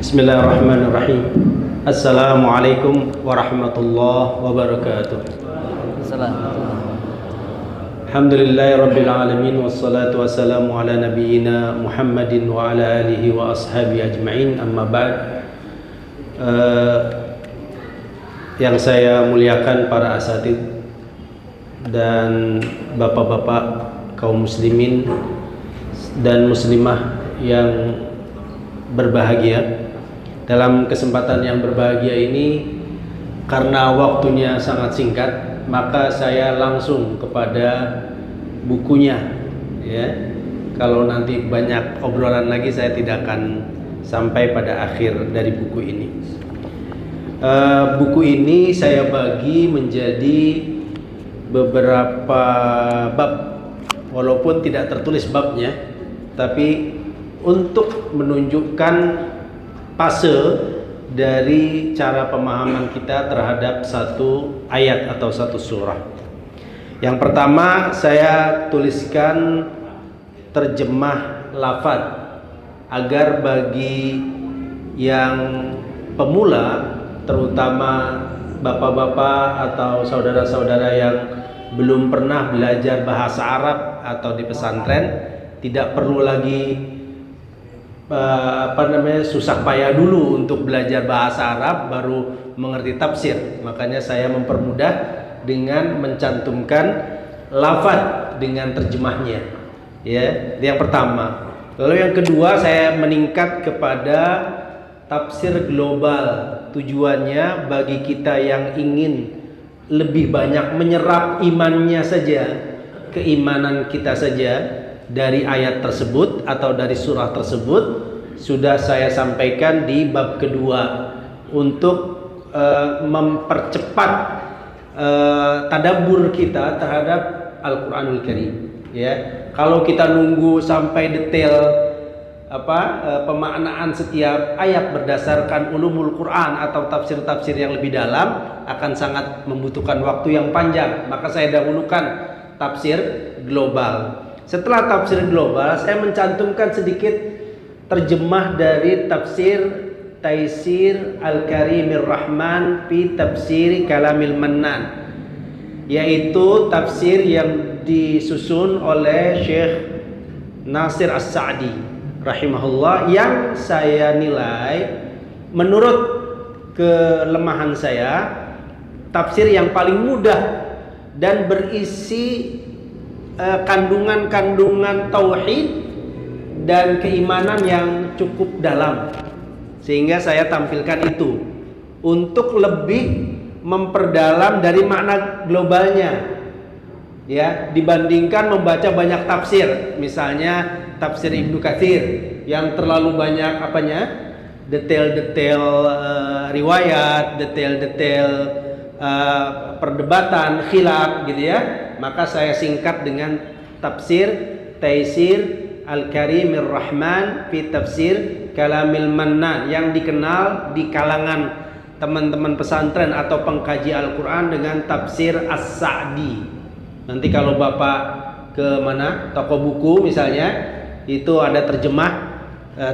Bismillahirrahmanirrahim. Assalamualaikum warahmatullahi wabarakatuh. Alhamdulillahirabbil alamin wassalatu wassalamu ala nabiyyina Muhammadin wa ala alihi wa ashabi ajmain. Amma ba'd. Yang saya muliakan para asatidz dan bapak-bapak kaum muslimin dan muslimah yang berbahagia. Dalam kesempatan yang berbahagia ini, karena waktunya sangat singkat, maka saya langsung kepada bukunya, ya. Kalau nanti banyak obrolan lagi, saya tidak akan sampai pada akhir dari buku ini. Buku ini saya bagi menjadi beberapa bab, walaupun tidak tertulis babnya, tapi untuk menunjukkan fase dari cara pemahaman kita terhadap satu ayat atau satu surah. Yang pertama, saya tuliskan terjemah lafaz agar bagi yang pemula, terutama bapak-bapak atau saudara-saudara yang belum pernah belajar bahasa Arab atau di pesantren, tidak perlu lagi susah payah dulu untuk belajar bahasa Arab baru mengerti tafsir. Makanya saya mempermudah dengan mencantumkan lafaz dengan terjemahnya, ya. Yang pertama. Lalu yang kedua, saya meningkat kepada tafsir global. Tujuannya bagi kita yang ingin lebih banyak menyerap imannya saja, keimanan kita saja dari ayat tersebut atau dari surah tersebut, sudah saya sampaikan di bab kedua untuk mempercepat tadabbur kita terhadap Al-Quranul Karim, ya. Kalau kita nunggu sampai detail pemaknaan setiap ayat berdasarkan ulumul Quran atau tafsir-tafsir yang lebih dalam, akan sangat membutuhkan waktu yang panjang. Maka saya dahulukan tafsir global. Setelah tafsir global, saya mencantumkan sedikit terjemah dari tafsir Taisir Al-Karimir Rahman fi Tafsir Kalamil Mannan, yaitu tafsir yang disusun oleh Syekh Nasir As-Sa'di rahimahullah, yang saya nilai menurut kelemahan saya tafsir yang paling mudah dan berisi kandungan-kandungan tauhid dan keimanan yang cukup dalam, sehingga saya tampilkan itu untuk lebih memperdalam dari makna globalnya, ya, dibandingkan membaca banyak tafsir. Misalnya tafsir Ibnu Katsir yang terlalu banyak detail-detail riwayat, detail-detail perdebatan, khilaf gitu, ya. Maka saya singkat dengan tafsir Taisir Al-Karimir Rahman fi Tafsir Kalamil Mannan, yang dikenal di kalangan teman-teman pesantren atau pengkaji Al-Quran dengan tafsir As-Sa'di. Nanti kalau Bapak ke toko buku misalnya, itu ada terjemah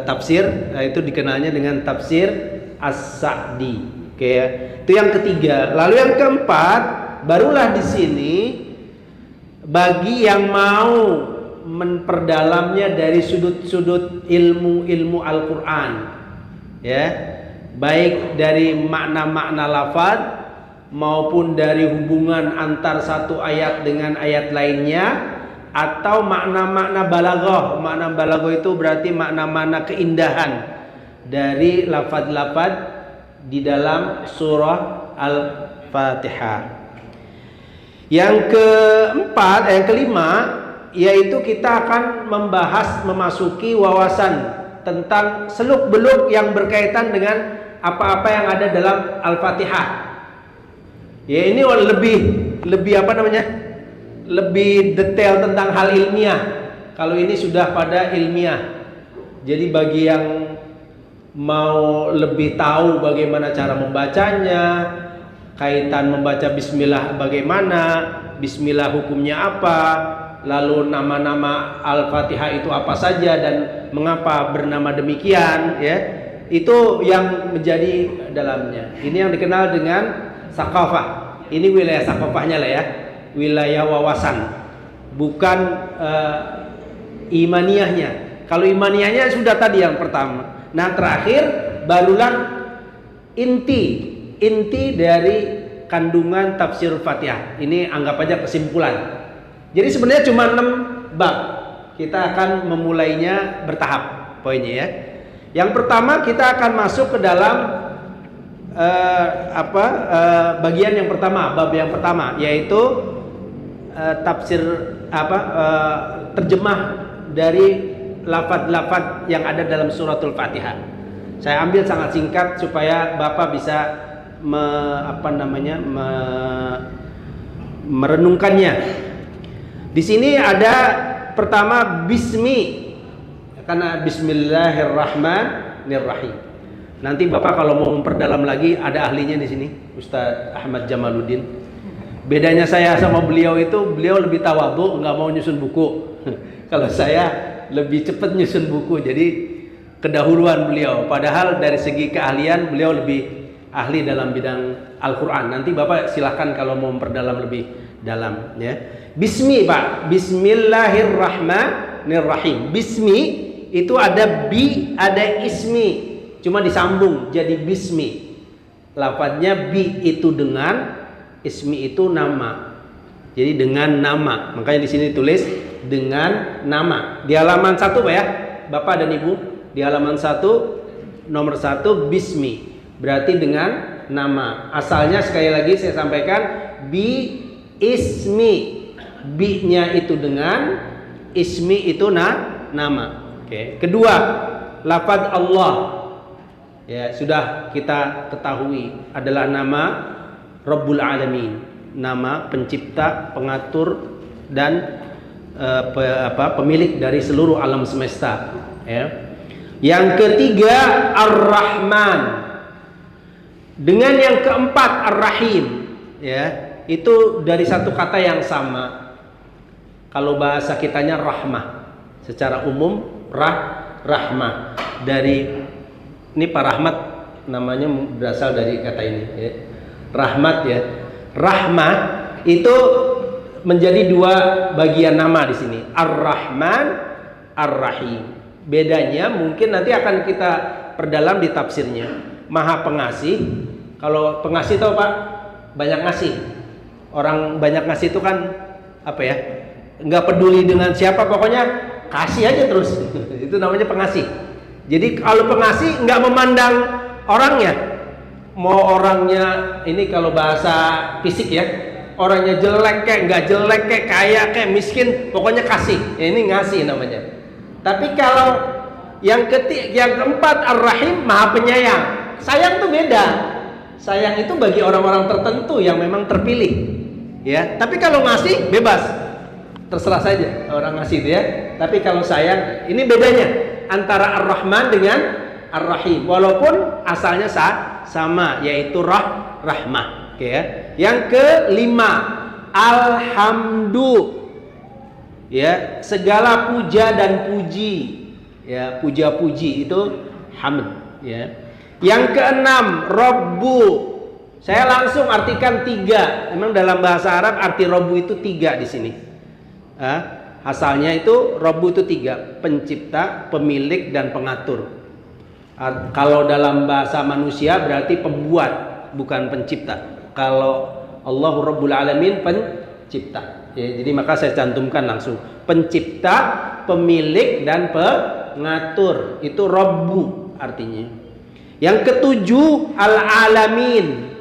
tafsir, itu dikenalnya dengan tafsir As-Sa'di. Oke, ya. Itu yang ketiga. Lalu yang keempat, barulah di sini bagi yang mau memperdalamnya dari sudut-sudut ilmu Al-Quran, ya, baik dari makna-makna lafaz maupun dari hubungan antar satu ayat dengan ayat lainnya, atau makna-makna balaghah. Makna balaghah itu berarti makna-makna keindahan dari lafaz-lafaz di dalam surah Al-Fatihah. Yang keempat, yang kelima, yaitu kita akan memasuki wawasan tentang seluk-beluk yang berkaitan dengan apa-apa yang ada dalam Al-Fatihah. Ya, ini lebih lebih detail tentang hal ilmiah. Kalau ini sudah pada ilmiah. Jadi bagi yang mau lebih tahu bagaimana cara membacanya, kaitan membaca bismillah bagaimana, bismillah hukumnya apa, lalu nama-nama Al-Fatihah itu apa saja dan mengapa bernama demikian, ya. Itu yang menjadi dalamnya. Ini yang dikenal dengan sakafah. Ini wilayah sakafahnya lah ya, wilayah wawasan, bukan imaniyahnya. Kalau imaniyahnya sudah tadi yang pertama. Nah terakhir barulah inti dari kandungan tafsir Fatihah. Ini anggap aja kesimpulan. Jadi sebenarnya cuma 6 bab. Kita akan memulainya bertahap poinnya ya. Yang pertama kita akan masuk ke dalam bagian yang pertama, bab yang pertama, yaitu tafsir terjemah dari lafaz-lafaz yang ada dalam suratul Fatihah. Saya ambil sangat singkat supaya Bapak bisa merenungkannya. Di sini ada pertama bismi, karena bismillahirrahmanirrahim. Nanti Bapak kalau mau memperdalam lagi ada ahlinya di sini, Ustadz Ahmad Jamaluddin. Bedanya saya sama beliau itu, beliau lebih tawadhu, nggak mau nyusun buku. Kalau saya lebih cepat nyusun buku, jadi kedahuluan beliau. Padahal dari segi keahlian beliau lebih ahli dalam bidang Al-Quran. Nanti Bapak silahkan kalau mau memperdalam lebih dalam ya. Bismi Pak, bismillahirrahmanirrahim. Bismi itu ada bi, ada ismi, cuma disambung jadi bismi. Lafadznya bi itu dengan, ismi itu nama. Jadi dengan nama. Makanya di sini tulis dengan nama. Di halaman 1 Pak ya, Bapak dan Ibu, di halaman 1 nomor 1 bismi. Berarti dengan nama. Asalnya sekali lagi saya sampaikan bi ismi. Bi-nya itu dengan, ismi itu nama. Oke. Kedua, lafaz Allah. Ya, sudah kita ketahui adalah nama Rabbul Alamin, nama pencipta, pengatur dan pemilik dari seluruh alam semesta, ya. Yang ketiga Ar-Rahman. Dengan yang keempat Ar-Rahim, ya. Itu dari satu kata yang sama. Kalau bahasa kitanya rahmah. Secara umum rahmah. Dari ini Pak Rahmat namanya berasal dari kata ini ya. Rahmat ya. Rahmah itu menjadi 2 bagian nama di sini. Ar-Rahman, Ar-Rahim. Bedanya mungkin nanti akan kita perdalam di tafsirnya. Maha Pengasih. Kalau pengasih tahu Pak, banyak ngasih. Orang banyak ngasih itu kan apa ya? Nggak peduli dengan siapa, pokoknya kasih aja terus. Itu namanya pengasih. Jadi kalau pengasih nggak memandang orangnya, mau orangnya ini kalau bahasa fisik ya, orangnya jelek kayak nggak jelek kayak kaya kayak miskin, pokoknya kasih. Ya, ini ngasih namanya. Tapi kalau yang keempat Ar-Rahim, Maha Penyayang. Sayang tuh beda. Sayang itu bagi orang-orang tertentu yang memang terpilih. Ya, tapi kalau ngasih bebas. Terserah saja orang ngasih itu ya. Tapi kalau sayang, ini bedanya antara Ar-Rahman dengan Ar-Rahim. Walaupun asalnya sama, yaitu rahmah. Oke ya. Yang kelima, Alhamdu. Ya, segala puja dan puji. Ya, puja-puji itu hamd. Ya. Yang keenam, Rabbu. Saya langsung artikan 3. Memang dalam bahasa Arab arti Rabbu itu 3 di sini. Asalnya itu Rabbu itu 3, pencipta, pemilik dan pengatur. Kalau dalam bahasa manusia berarti pembuat, bukan pencipta. Kalau Allahu Rabbul Alamin, pencipta. Ya, jadi maka saya cantumkan langsung pencipta, pemilik dan pengatur. Itu Rabbu artinya. Yang ketujuh Al-Alamin,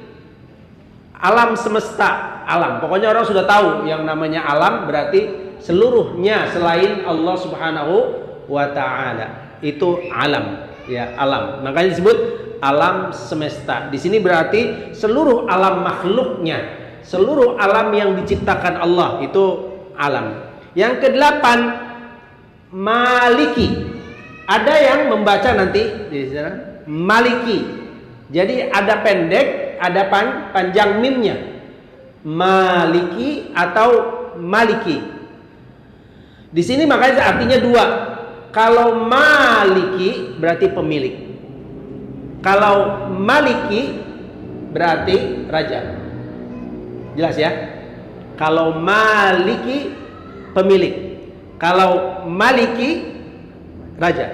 alam semesta, alam. Pokoknya orang sudah tahu yang namanya alam berarti seluruhnya selain Allah Subhanahu wa taala. Itu alam, ya, alam. Makanya disebut alam semesta. Di sini berarti seluruh alam makhluknya, seluruh alam yang diciptakan Allah itu alam. Yang kedelapan Maliki. Ada yang membaca nanti di sana Maliki. Jadi ada pendek, ada panjang mimnya. Maliki atau Maliki. Di sini makanya artinya 2. Kalau Maliki berarti pemilik. Kalau maliki berarti raja. Jelas ya? Kalau maliki pemilik, kalau maliki raja.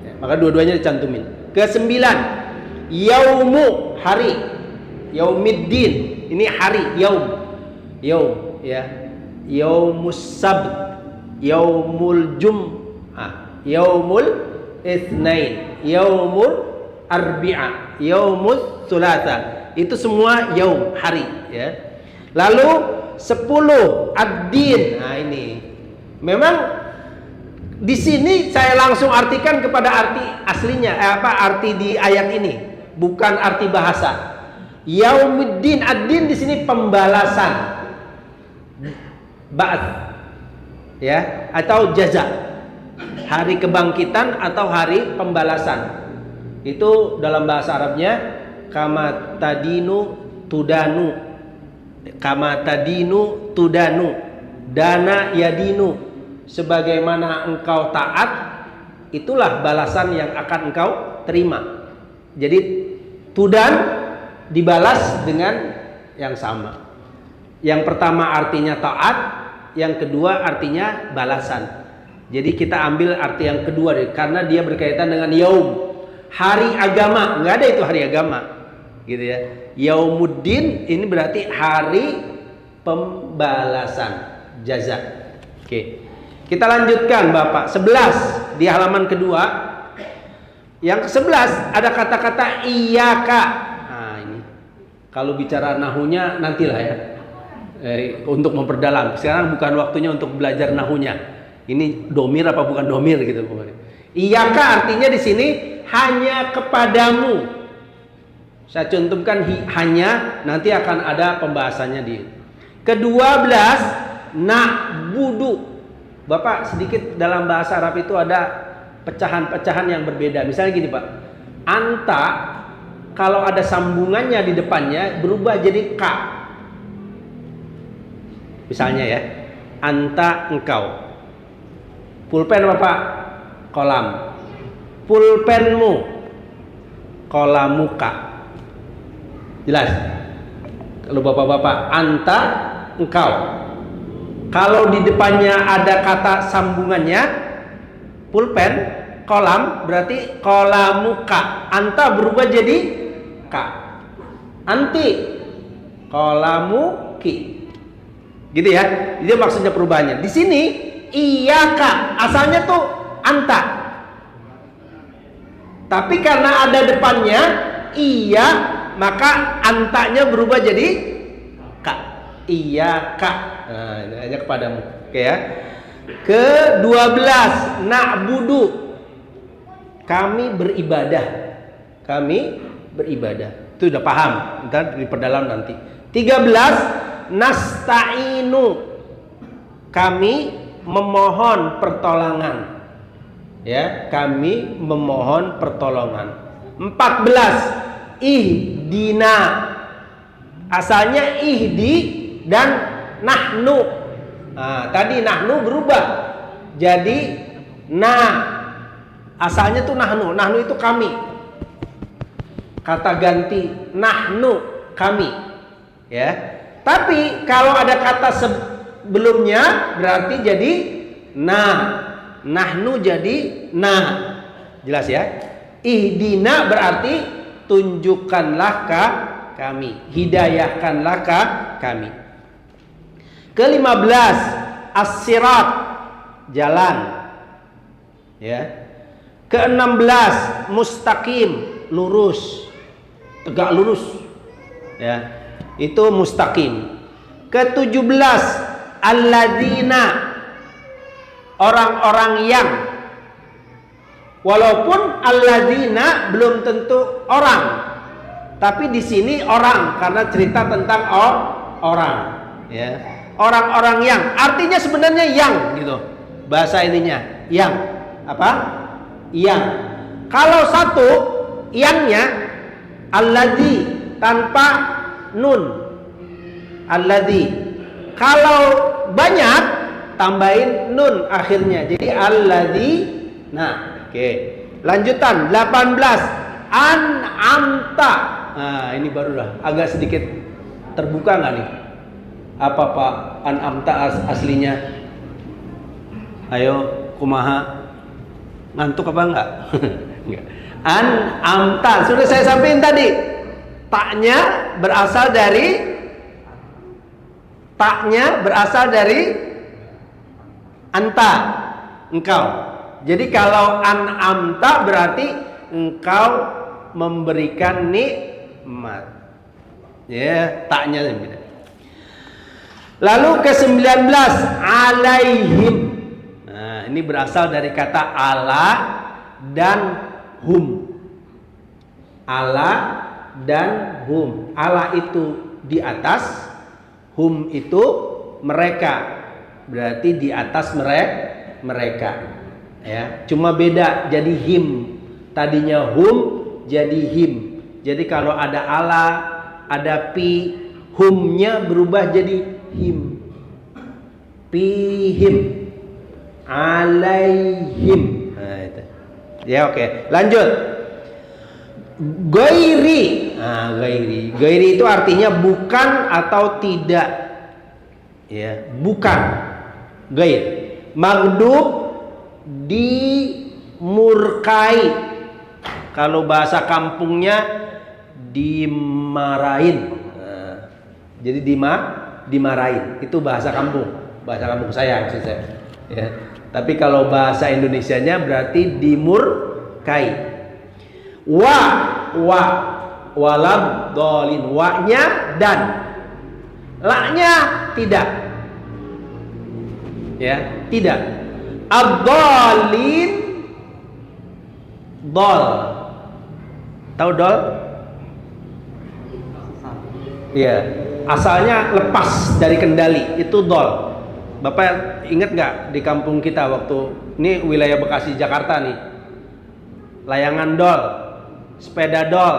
Ya, maka dua-duanya dicantumin. Kesembilan, yaumu, hari. Yaumiddin, ini hari, yaum. Yaum, ya. Yaumus sabt, yaumul jum'ah, yaumul itsnain, yaumul arbi'a, yaumul tsulatsa. Itu semua yaum, hari, ya. Lalu 10 ad-din. Nah, ini memang di sini saya langsung artikan kepada arti aslinya, arti di ayat ini, bukan arti bahasa. Yaumuddin, ad-din di sini pembalasan, ba'ats, ya, atau jaza, hari kebangkitan atau hari pembalasan. Itu dalam bahasa Arabnya kama tadinu tudanu, kama tadinu tudanu, dana yadinu, sebagaimana engkau taat itulah balasan yang akan engkau terima. Jadi tudan dibalas dengan yang sama. Yang pertama artinya taat, yang kedua artinya balasan. Jadi kita ambil arti yang kedua deh, karena dia berkaitan dengan yaum, hari agama. Nggak ada itu hari agama, gitu ya. Yaumuddin ini berarti hari pembalasan, jaza. Oke. Kita lanjutkan Bapak. 11 di halaman kedua. Yang ke-11 ada kata-kata iyyaka. Nah, ini kalau bicara nahunya nantilah ya. Untuk memperdalam. Sekarang bukan waktunya untuk belajar nahunya. Ini domir apa bukan domir gitu pokoknya. Iyyaka artinya di sini hanya kepadamu. Saya contohkan hanya, nanti akan ada pembahasannya di ke-12 na'budu. Bapak, sedikit dalam bahasa Arab itu ada pecahan-pecahan yang berbeda. Misalnya gini Pak, anta kalau ada sambungannya di depannya berubah jadi ka. Misalnya ya, anta engkau. Pulpen Bapak, kolam. Pulpenmu, kolamuka. Jelas? Kalau bapak-bapak, anta engkau. Kalau di depannya ada kata sambungannya, pulpen, kolam, berarti kolamuka. Anta berubah jadi ka. Anti, kolamuki. Gitu ya. Itu maksudnya perubahannya. Di sini iyyaka, asalnya tuh anta. Tapi karena ada depannya iya, maka antanya berubah jadi ka. Iyyaka. Nah, ini hanya kepadamu. Oke ya. Ke-12 na'budu. Kami beribadah. Kami beribadah. Itu udah paham. Ntar diperdalam nanti. 13 nasta'inu. Kami memohon pertolongan. Ya, kami memohon pertolongan. 14 ihdina. Asalnya ihdi dan nahnu. Nah, tadi nahnu berubah jadi asalnya tuh nahnu. Nahnu itu kami. Kata ganti nahnu, kami. Ya. Tapi kalau ada kata sebelumnya berarti jadi nahnu jadi Jelas ya? Ihdina berarti tunjukkanlah kami, hidayahkanlah kami. Ke-15 as-sirat, jalan. Ya. Ke-16 mustaqim, lurus, tegak lurus. Ya. Itu mustaqim. Ke-17 alladzina, orang-orang yang. Walaupun alladzina belum tentu orang. Tapi di sini orang karena cerita tentang orang. Ya. Orang-orang yang, artinya sebenarnya yang gitu. Bahasa ininya, yang. Apa? Yang. Kalau satu, yangnya alladzi tanpa nun. Alladzi. Kalau banyak tambahin nun akhirnya. Jadi alladzi. Nah, oke. Lanjutan 18 an'amta. Nah, ini baru dah agak sedikit terbuka nggak nih? Apa Pak an'amta aslinya? Ayo, kumaha? Ngantuk apa enggak? Enggak. An'amta sudah saya sampaikan tadi. Taknya berasal dari anta, engkau. Jadi kalau an'amta berarti engkau memberikan nikmat. Ya, taknya beda. Lalu ke-19 alaihim. Nah, ini berasal dari kata ala dan hum. Ala dan hum. Ala itu di atas, hum itu mereka. Berarti di atas mereka. Ya, cuma beda jadi him. Tadinya hum jadi him. Jadi kalau ada ala, ada pi, humnya berubah jadi him. Pihim, alaihim. Nah, itu. Ya, oke. Lanjut. Gairi. Nah, gairi itu artinya bukan atau tidak. Ya, bukan. Gair. Maghdub, dimurkai. Kalau bahasa kampungnya dimarahin. Nah, jadi dimarahin. Itu bahasa kampung. Bahasa kampung saya maksud saya. Ya. Tapi kalau bahasa Indonesianya berarti dimurkai. Walad dolin. Wa-nya dan. La-nya tidak. Ya, tidak. Ad-dolin, dol. Tahu dol? Iya, asalnya lepas dari kendali, itu dol. Bapak ingat nggak di kampung kita waktu ini wilayah Bekasi Jakarta nih, layangan dol, sepeda dol,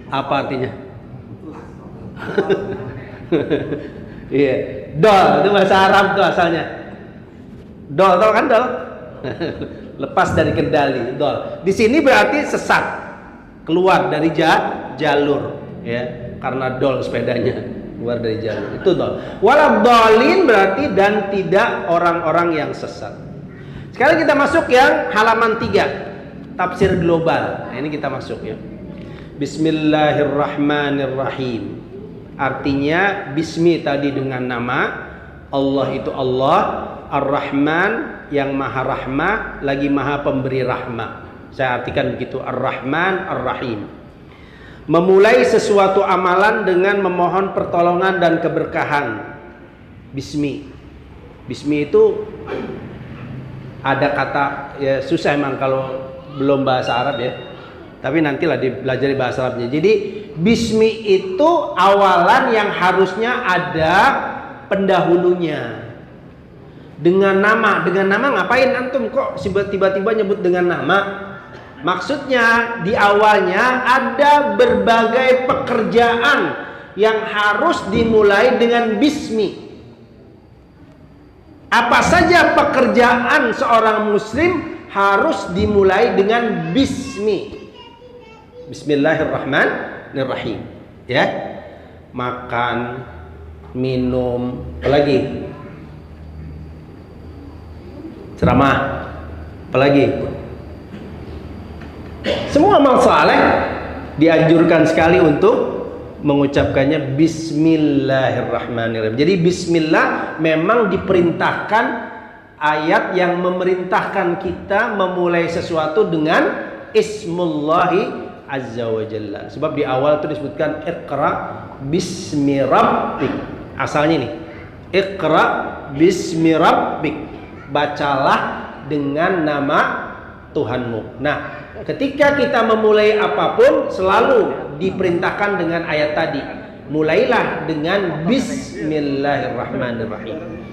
apa artinya? Iya, dol itu bahasa Arab tuh asalnya. Dol, tau kan dol? Lepas dari kendali, dol. Di sini berarti sesat, keluar dari jalur, ya, karena dol sepedanya keluar dari jalur. Itu dol. Waladhdallin berarti dan tidak orang-orang yang sesat. Sekarang kita masuk yang halaman 3, tafsir global. Nah, ini kita masuk ya. Bismillahirrahmanirrahim. Artinya bismi tadi dengan nama Allah, itu Allah Ar-Rahman yang maha rahmah lagi maha pemberi rahmah. Saya artikan begitu, Ar-Rahman Ar-Rahim. Memulai sesuatu amalan dengan memohon pertolongan dan keberkahan. Bismi. Bismi itu ada kata, ya susah emang kalau belum bahasa Arab ya. Tapi nantilah dipelajari bahasa Arabnya. Jadi bismi itu awalan yang harusnya ada pendahulunya. Dengan nama ngapain antum kok tiba-tiba nyebut dengan nama? Maksudnya di awalnya ada berbagai pekerjaan yang harus dimulai dengan bismi. Apa saja pekerjaan seorang muslim harus dimulai dengan bismi. Bismillahirrahmanirrahim. Ya. Makan, minum, apalagi? Ceramah, apalagi? Semua amal saleh dianjurkan sekali untuk mengucapkannya bismillahirrahmanirrahim. Jadi bismillah memang diperintahkan, ayat yang memerintahkan kita memulai sesuatu dengan ismullahi azza wa jalla. Sebab di awal itu disebutkan iqra bismi rabbik. Asalnya nih, iqra bismi rabbik. Bacalah dengan nama Tuhanmu. Nah, ketika kita memulai apapun selalu diperintahkan dengan ayat tadi. Mulailah dengan bismillahirrahmanirrahim.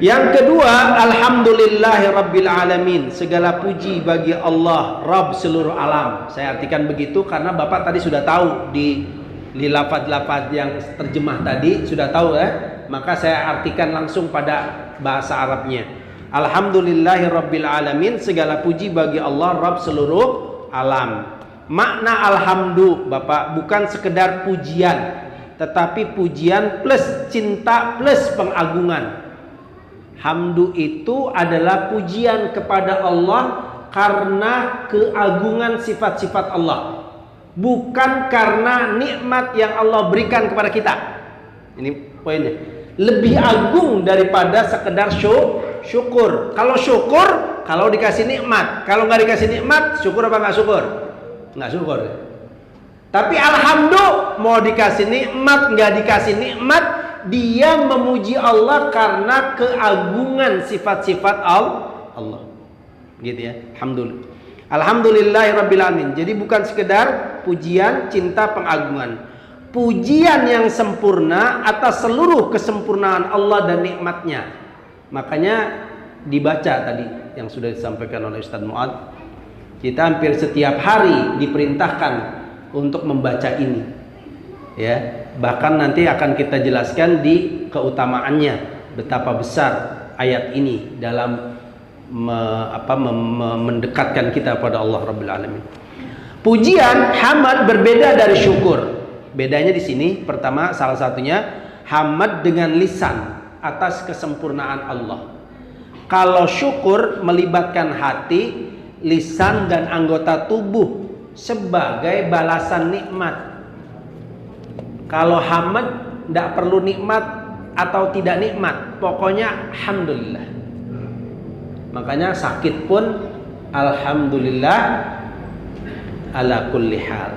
Yang kedua, alhamdulillahirabbil alamin. Segala puji bagi Allah, Rabb seluruh alam. Saya artikan begitu karena Bapak tadi sudah tahu di lafaz-lafaz yang terjemah tadi sudah tahu ya. Maka saya artikan langsung pada bahasa Arabnya. Alhamdulillahirabbil alamin. Segala puji bagi Allah, Rabb seluruh alam. Makna alhamdu Bapak bukan sekedar pujian, tetapi pujian plus cinta plus pengagungan. Hamdu itu adalah pujian kepada Allah karena keagungan sifat-sifat Allah, bukan karena nikmat yang Allah berikan kepada kita. Ini poinnya. Lebih agung daripada sekedar syukur. Kalau syukur, kalau dikasih nikmat. Kalau nggak dikasih nikmat, syukur apa nggak syukur? Nggak syukur. Tapi alhamdulillah, mau dikasih nikmat nggak dikasih nikmat, dia memuji Allah karena keagungan sifat-sifat Allah. Gitu ya. Alhamdulillah. Alhamdulillahirabbil alamin. Jadi bukan sekedar pujian, cinta, pengagungan. Pujian yang sempurna atas seluruh kesempurnaan Allah dan nikmatnya. Makanya dibaca tadi yang sudah disampaikan oleh Ustaz Muad. Kita hampir setiap hari diperintahkan untuk membaca ini. Ya, bahkan nanti akan kita jelaskan di keutamaannya betapa besar ayat ini dalam mendekatkan kita pada Allah Rabbul Alamin. Pujian hamad berbeda dari syukur. Bedanya di sini pertama salah satunya hamad dengan lisan atas kesempurnaan Allah. Kalau syukur melibatkan hati, lisan dan anggota tubuh sebagai balasan nikmat. Kalau hamad tidak perlu nikmat atau tidak nikmat, pokoknya alhamdulillah. Makanya sakit pun alhamdulillah ala kulli hal.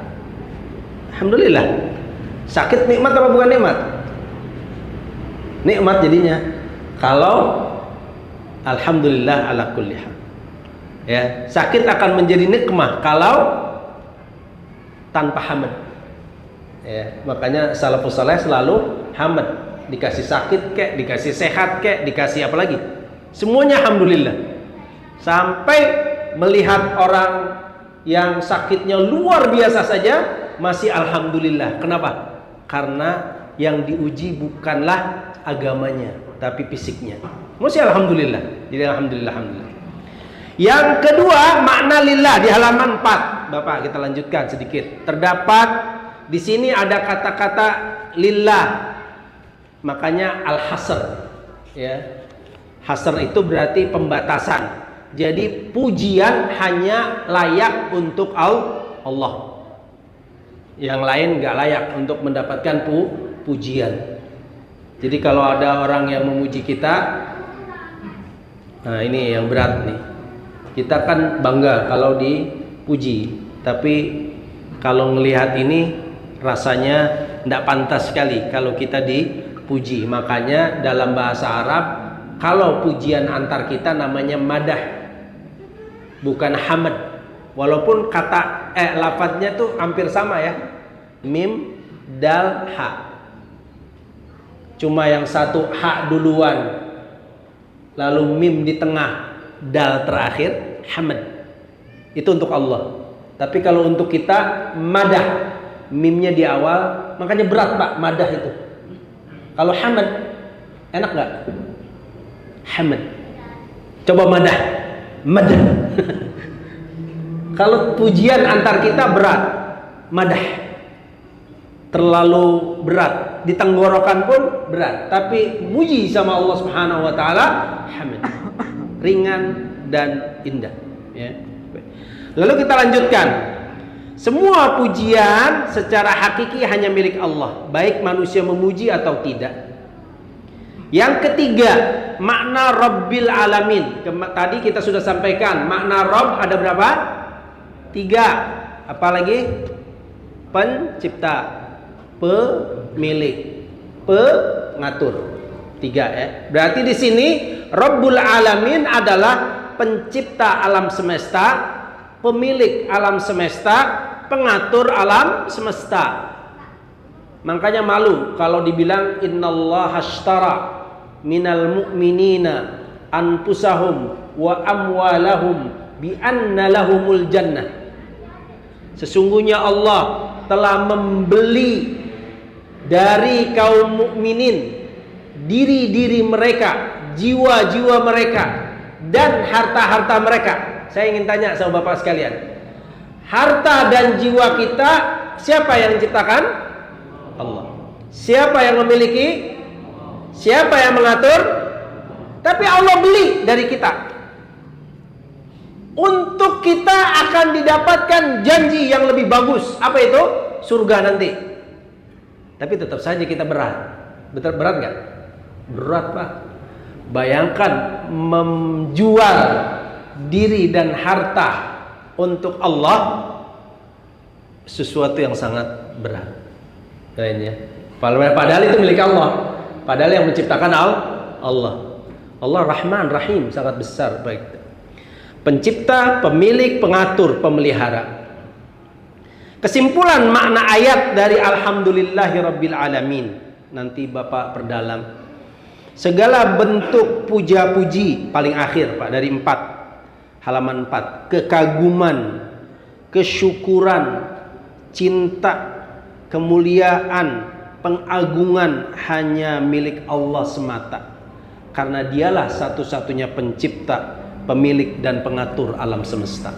Alhamdulillah. Sakit nikmat apa bukan nikmat? Nikmat jadinya. Kalau alhamdulillah ala kulli hal. Ya, sakit akan menjadi nikmah kalau tanpa hamd. Ya, makanya salafus saleh selalu hamd. Dikasih sakit kek, dikasih sehat kek, dikasih apa lagi? Semuanya alhamdulillah. Sampai melihat orang yang sakitnya luar biasa saja masih alhamdulillah. Kenapa? Karena yang diuji bukanlah agamanya, tapi fisiknya. Masih alhamdulillah. Jadi alhamdulillah. Yang kedua, makna lillah di halaman 4. Bapak, kita lanjutkan sedikit. Terdapat di sini ada kata-kata lillah. Makanya al-hasr. Ya. Hasr itu berarti pembatasan. Jadi pujian hanya layak untuk Allah. Yang lain nggak layak untuk mendapatkan pujian. Jadi kalau ada orang yang memuji kita, nah ini yang berat nih. Kita kan bangga kalau dipuji, tapi kalau melihat ini rasanya tidak pantas sekali kalau kita dipuji. Makanya dalam bahasa Arab, kalau pujian antar kita namanya madah, bukan hamad. Walaupun kata lafadznya tuh hampir sama ya, mim, dal, ha. Cuma yang satu ha duluan, lalu mim di tengah, dal terakhir, hamad. Itu untuk Allah. Tapi kalau untuk kita madah, mimnya di awal, makanya berat Pak madah itu. Kalau hamad enak nggak? Hamad. Coba madah. Kalau pujian antar kita berat, madah terlalu berat, di tenggorokan pun berat. Tapi muji sama Allah Subhanahu wa taala hamid, ringan dan indah, ya. Lalu kita lanjutkan. Semua pujian secara hakiki hanya milik Allah, baik manusia memuji atau tidak. Yang ketiga, makna Rabbil Alamin. Tadi kita sudah sampaikan makna Rabb ada berapa? 3. Apalagi? Pencipta, pemilik, pengatur. 3 ya. Berarti di sini Rabbul Alamin adalah pencipta alam semesta, pemilik alam semesta, pengatur alam semesta. Makanya malu kalau dibilang innallaha ashtara minal mu'minina anfusahum wa amwalahum bi anna lahumul jannah. Sesungguhnya Allah telah membeli dari kaum mukminin diri-diri mereka, jiwa-jiwa mereka dan harta-harta mereka. Saya ingin tanya sama Bapak sekalian, Harta dan jiwa kita siapa yang ciptakan? Allah. Siapa yang memiliki? Siapa yang mengatur? Tapi Allah beli dari kita. Untuk kita akan didapatkan janji yang lebih bagus. Apa itu? Surga nanti. Tapi tetap saja kita berat. Betul, berat nggak? Berat, Pak. Bayangkan menjual diri dan harta untuk Allah, sesuatu yang sangat berat. Kayaknya. Padahal itu milik Allah. Padahal yang menciptakan Allah. Allah Rahman Rahim, sangat besar, baik. Pencipta, pemilik, pengatur, pemelihara. Kesimpulan makna ayat dari Alhamdulillahirabbil alamin. Nanti Bapak perdalam. Segala bentuk puja-puji paling akhir, Pak, dari 4. Halaman 4. Kekaguman, kesyukuran, cinta, kemuliaan, pengagungan hanya milik Allah semata. Karena dialah satu-satunya pencipta, pemilik dan pengatur alam semesta.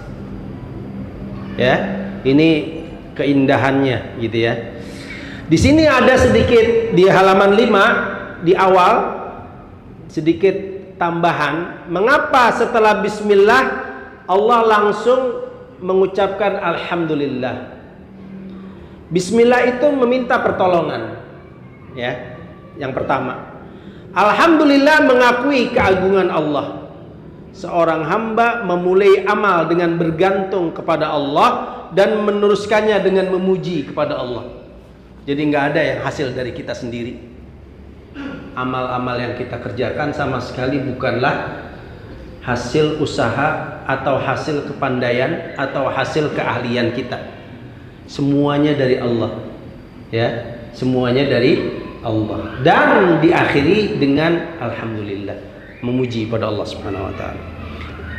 Ya, ini keindahannya gitu ya. Di sini ada sedikit di halaman 5 di awal sedikit tambahan, mengapa setelah bismillah Allah langsung mengucapkan alhamdulillah. Bismillah itu meminta pertolongan, ya. Yang pertama, alhamdulillah mengakui keagungan Allah. Seorang hamba memulai amal dengan bergantung kepada Allah dan meneruskannya dengan memuji kepada Allah. Jadi nggak ada yang hasil dari kita sendiri. Amal-amal yang kita kerjakan sama sekali bukanlah hasil usaha atau hasil kepandaian atau hasil keahlian kita. Semuanya dari Allah, ya, semuanya dari Allah. Dan diakhiri dengan alhamdulillah, memuji pada Allah Subhanahu wa taala.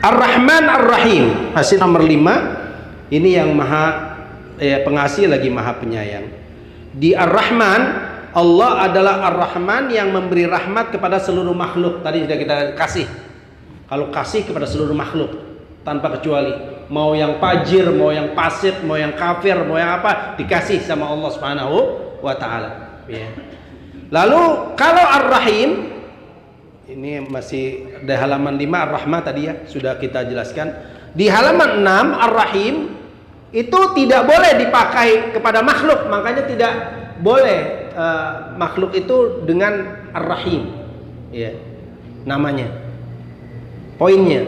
Ar-Rahman Ar-Rahim, hasil nomor 5. Ini yang maha pengasih lagi maha penyayang. Di Ar-Rahman, Allah adalah Ar-Rahman yang memberi rahmat kepada seluruh makhluk. Tadi sudah kita kasih. Kalau kasih kepada seluruh makhluk tanpa kecuali, mau yang fajir, mau yang fasik, mau yang kafir, mau yang apa, dikasih sama Allah Subhanahu wa taala, ya. Lalu kalau Ar-Rahim, ini masih di halaman 5 Ar-Rahmah tadi ya, sudah kita jelaskan. Di halaman 6 Ar-Rahim itu tidak boleh dipakai kepada makhluk, makanya tidak boleh makhluk itu dengan Ar-Rahim, ya, namanya. Poinnya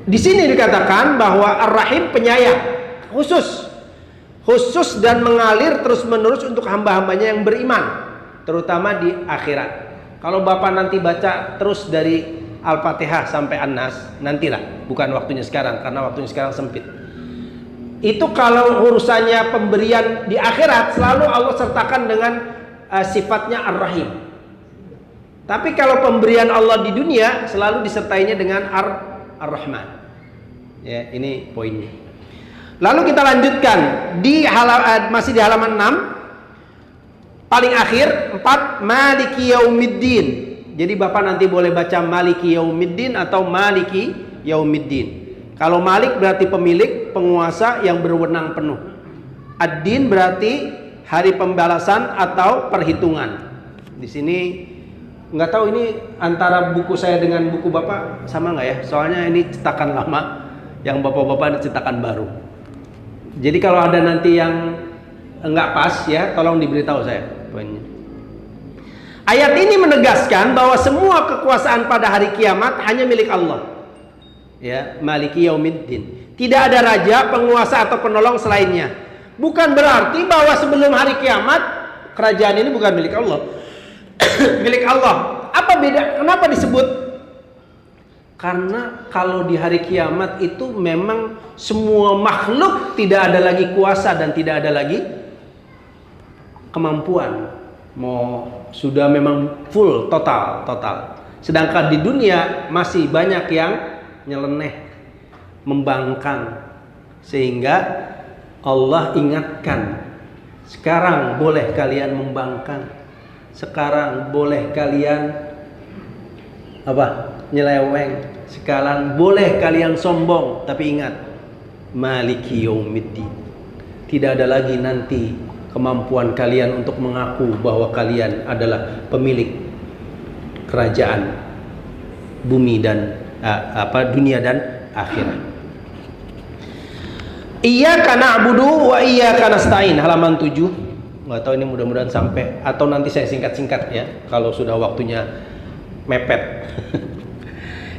di sini dikatakan bahwa Ar-Rahim penyayang khusus dan mengalir terus menerus untuk hamba-hambanya yang beriman, terutama di akhirat. Kalau Bapak nanti baca terus dari Al-Fatihah sampai An-Nas, nantilah, bukan waktunya sekarang karena waktunya sekarang sempit. Itu kalau urusannya pemberian di akhirat selalu Allah sertakan dengan sifatnya Ar-Rahim. Tapi kalau pemberian Allah di dunia selalu disertainya dengan Ar-Rahman. Ya, ini poinnya. Lalu kita lanjutkan di masih di halaman 6 paling akhir 4 Maliki Yaumiddin. Jadi Bapak nanti boleh baca Maliki Yaumiddin atau Maliki Yaumiddin. Kalau Malik berarti pemilik, penguasa yang berwenang penuh. Ad-Din berarti hari pembalasan atau perhitungan. Di sini nggak tahu ini antara buku saya dengan buku Bapak sama nggak ya? Soalnya ini cetakan lama, yang Bapak-bapak cetakan baru. Jadi kalau ada nanti yang nggak pas ya, tolong diberitahu saya. Ayat ini menegaskan bahwa semua kekuasaan pada hari kiamat hanya milik Allah. Ya, Maliki Yaumiddin. Tidak ada raja, penguasa atau penolong selainnya. Bukan berarti bahwa sebelum hari kiamat kerajaan ini bukan milik Allah. Milik Allah. Apa beda? Kenapa disebut? Karena kalau di hari kiamat itu memang semua makhluk tidak ada lagi kuasa dan tidak ada lagi kemampuan. Mau sudah memang full total. Sedangkan di dunia masih banyak yang nyeleneh, membangkang, sehingga Allah ingatkan, sekarang boleh kalian membangkang, sekarang boleh kalian nyeleweng, sekarang boleh kalian sombong, tapi ingat maliki yaumiddin. Tidak ada lagi nanti kemampuan kalian untuk mengaku bahwa kalian adalah pemilik kerajaan bumi dan dunia dan akhirat. Iyyaka na'budu wa iyyaka nasta'in, halaman 7. Nggak tahu ini, mudah-mudahan sampai, atau nanti saya singkat-singkat ya kalau sudah waktunya mepet.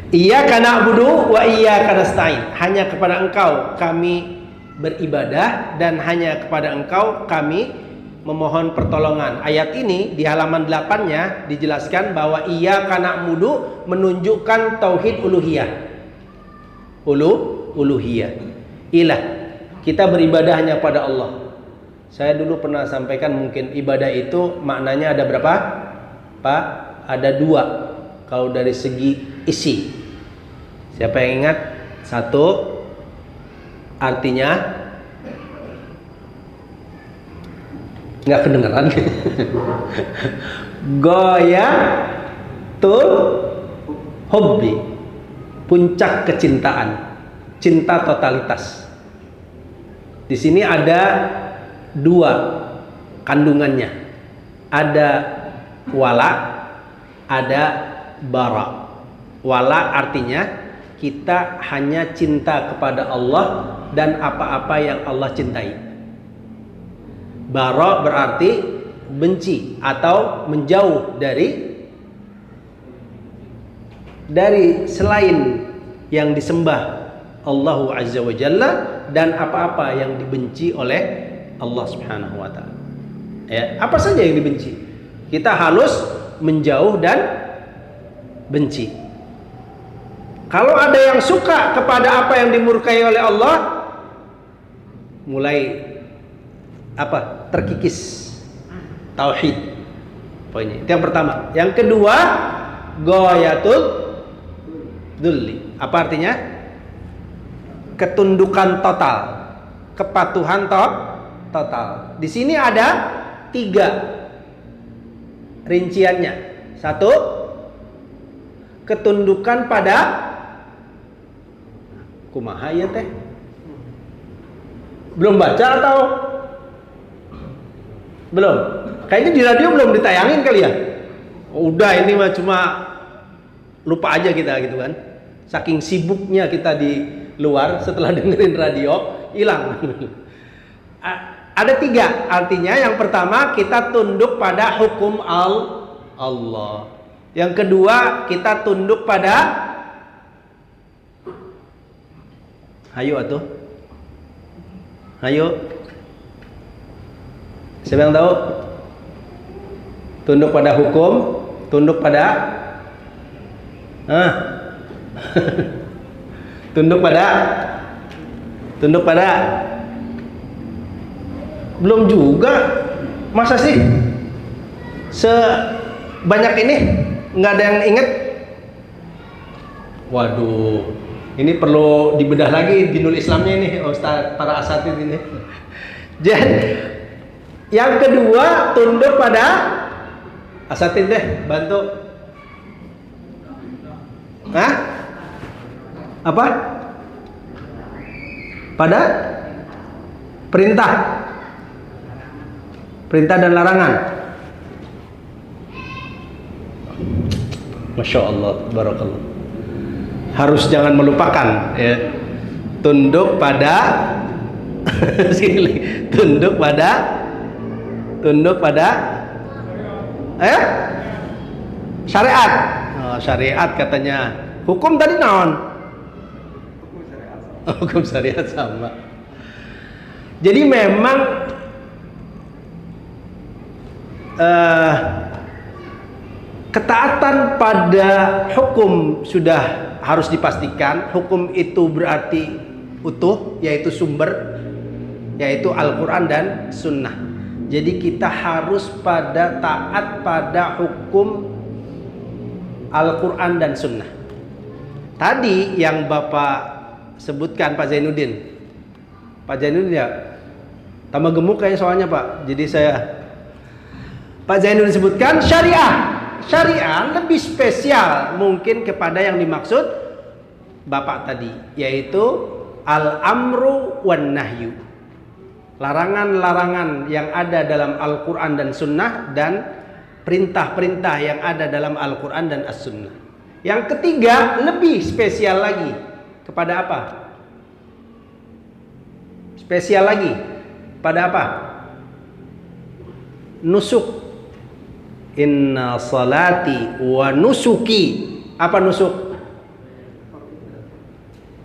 Iyyaka na'budu wa iyyaka nasta'in, hanya kepada Engkau kami beribadah dan hanya kepada Engkau kami memohon pertolongan. Ayat ini di halaman 8-nya dijelaskan bahwa iyyaka na'budu menunjukkan tauhid uluhiyah. Uluhiyah. Ilah, kita beribadah hanya pada Allah. Saya dulu pernah sampaikan, mungkin ibadah itu maknanya ada berapa? Pak, ada 2 kalau dari segi isi. Siapa yang ingat? 1, artinya nggak kedengeran. Ghayatul hubbi, puncak kecintaan, cinta totalitas. Di sini ada 2 kandungannya. Ada wala, ada bara. Wala artinya kita hanya cinta kepada Allah dan apa-apa yang Allah cintai. Bara berarti benci atau menjauh dari selain yang disembah Allah Azza wa Jalla dan apa-apa yang dibenci oleh Allah Subhanahu wa taala. Ya, apa saja yang dibenci, kita harus menjauh dan benci. Kalau ada yang suka kepada apa yang dimurkai oleh Allah, mulai terkikis tauhid. Poinnya itu yang pertama. Yang kedua, ghayatul dzulli. Apa artinya? Ketundukan total, kepatuhan total. Di sini ada 3 rinciannya. 1, ketundukan pada kumaha ya teh? Belum baca atau belum? Kayaknya di radio belum ditayangin kali ya. Udah, ini mah cuma lupa aja kita gitu kan. Saking sibuknya kita di luar, setelah dengerin radio hilang. Ada 3 artinya. Yang pertama, kita tunduk pada hukum Allah. Yang kedua, kita tunduk pada, hayo siapa yang tahu? Tunduk pada hukum, tunduk pada tunduk pada belum juga. Masa sih sebanyak ini nggak ada yang inget? Waduh, ini perlu dibedah lagi dinul Islamnya ini, Ustaz, para asatid ini. Jadi yang kedua, tunduk pada asatid deh, bantu. Apa? Pada perintah dan larangan. Masya Allah, barakallah. Harus jangan melupakan ya. Tunduk pada tunduk pada syariat. Syariat katanya. Hukum tadi naon? Hukum syariat sama. Jadi memang ketaatan pada hukum sudah harus dipastikan. Hukum itu berarti utuh, yaitu sumber, yaitu Al-Quran dan Sunnah. Jadi kita harus taat pada hukum Al-Quran dan Sunnah. Tadi yang Bapak sebutkan, Pak Zainuddin ya, tambah gemuk kayak soalnya Pak. Jadi Pak Zainuddin sebutkan syariah lebih spesial mungkin kepada yang dimaksud Bapak tadi, yaitu Al-amru wan nahyu. Larangan-larangan yang ada dalam Al-Quran dan Sunnah, dan perintah-perintah yang ada dalam Al-Quran dan As-Sunnah. Yang ketiga, lebih spesial lagi. Kepada apa? Spesial lagi. Pada apa? Nusuk. Inna salati wa nusuki. Apa nusuk?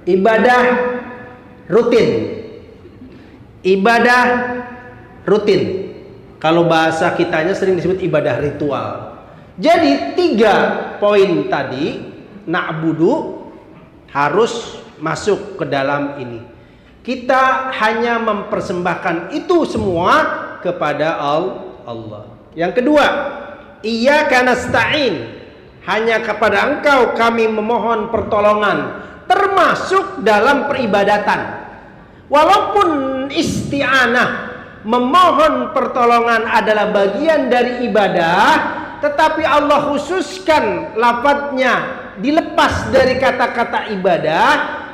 Ibadah rutin. Ibadah rutin. Kalau bahasa kitanya sering disebut ibadah ritual. Jadi 3 poin tadi, na'budu, harus masuk ke dalam ini. Kita hanya mempersembahkan itu semua kepada Allah. Yang kedua, iyyaka nasta'in, hanya kepada Engkau kami memohon pertolongan, termasuk dalam peribadatan. Walaupun isti'anah, memohon pertolongan adalah bagian dari ibadah, tetapi Allah khususkan lafadznya dilepas dari kata-kata ibadah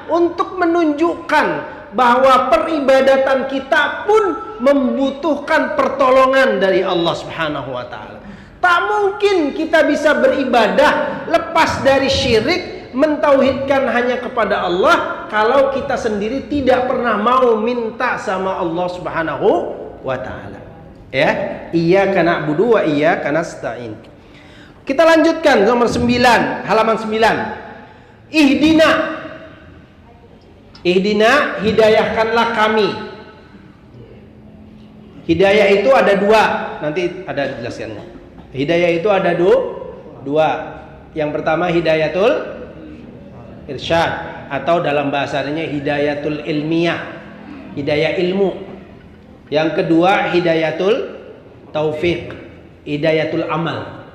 untuk menunjukkan bahwa peribadatan kita pun membutuhkan pertolongan dari Allah Subhanahu wa taala. Tak mungkin kita bisa beribadah lepas dari syirik, mentauhidkan hanya kepada Allah, kalau kita sendiri tidak pernah mau minta sama Allah Subhanahu wa taala. Ya, iyyaka na'budu wa iyyaka nasta'in. Kita lanjutkan nomor 9, halaman 9. Ihdina, hidayahkanlah kami. Hidayah itu ada 2, nanti ada jelaskannya. Hidayah itu ada 2. Yang pertama hidayatul irsyad, atau dalam bahasanya hidayatul ilmiyah, hidayah ilmu. Yang kedua hidayatul taufik, hidayatul amal.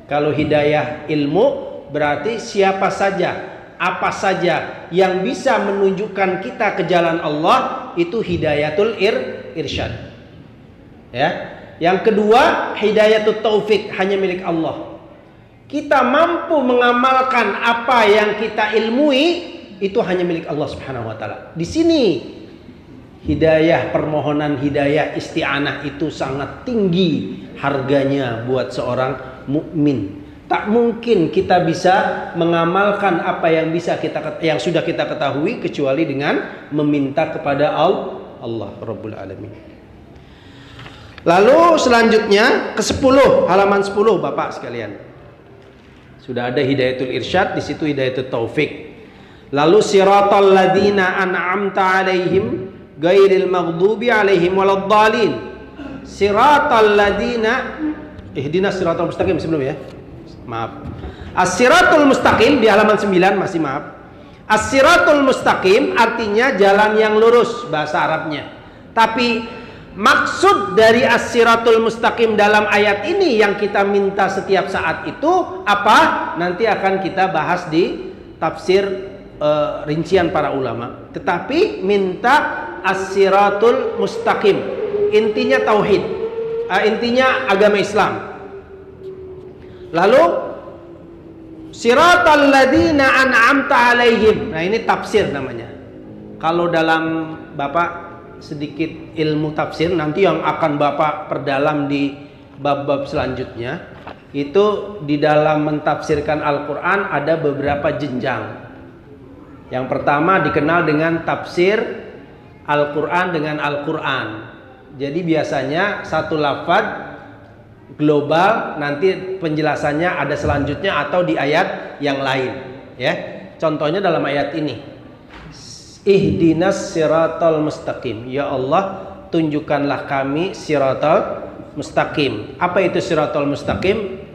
Kalau hidayah ilmu berarti siapa saja, apa saja yang bisa menunjukkan kita ke jalan Allah, itu hidayatul irsyad. Ya. Yang kedua hidayatul taufik, hanya milik Allah. Kita mampu mengamalkan apa yang kita ilmui, itu hanya milik Allah Subhanahu wa taala. Di sini hidayah, permohonan hidayah isti'anah itu sangat tinggi harganya buat seorang mukmin. Tak mungkin kita bisa mengamalkan apa yang sudah kita ketahui kecuali dengan meminta kepada Allah Rabbul Alamin. Lalu selanjutnya ke-10, halaman 10 Bapak sekalian. Sudah ada hidayatul irsyad, di situ hidayatul taufik. Lalu siratal ladzina an'amta 'alaihim ghairil maghdubi 'alaihim waladdallin. Siratal ladzina, ihdinas siratal mustaqim sebelum ya. Maaf. As-siratul mustaqim di halaman 9 masih maaf. As-siratul mustaqim artinya jalan yang lurus bahasa Arabnya. Tapi maksud dari as-siratul mustaqim dalam ayat ini yang kita minta setiap saat itu apa? Nanti akan kita bahas di tafsir rincian para ulama. Tetapi minta as-siratul mustaqim, intinya tauhid, intinya agama Islam. Lalu siratal ladzina an'amta 'alaihim. Nah, ini tafsir namanya. Kalau dalam Bapak sedikit ilmu tafsir nanti yang akan Bapak perdalam di bab-bab selanjutnya, itu di dalam mentafsirkan Al-Qur'an ada beberapa jenjang. Yang pertama dikenal dengan tafsir Al-Qur'an dengan Al-Qur'an. Jadi biasanya satu lafaz global, nanti penjelasannya ada selanjutnya atau di ayat yang lain, ya. Contohnya dalam ayat ini, ihdinas siratal mustaqim, ya Allah tunjukkanlah kami siratal mustaqim. Apa itu siratal mustaqim?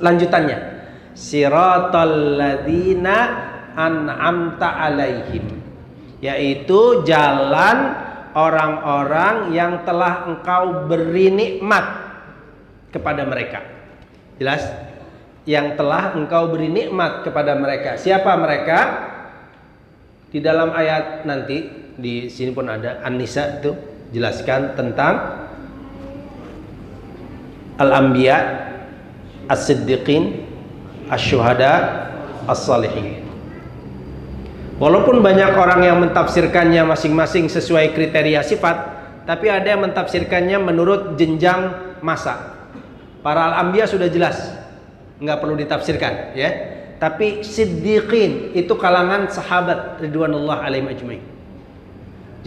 Lanjutannya, siratal ladzina an'amta 'alaihim, yaitu jalan orang-orang yang telah Engkau beri nikmat kepada mereka. Jelas? Yang telah Engkau beri nikmat kepada mereka. Siapa mereka? Di dalam ayat nanti di sini pun ada An-Nisa, itu jelaskan tentang al-anbiya, as-siddiqin, asy-syuhada, as-salihin. Walaupun banyak orang yang mentafsirkannya masing-masing sesuai kriteria sifat, tapi ada yang mentafsirkannya menurut jenjang masa. Para al-anbiya sudah jelas, nggak perlu ditafsirkan, ya. Tapi siddiqin itu kalangan sahabat ridwanullah alaihim ajmain.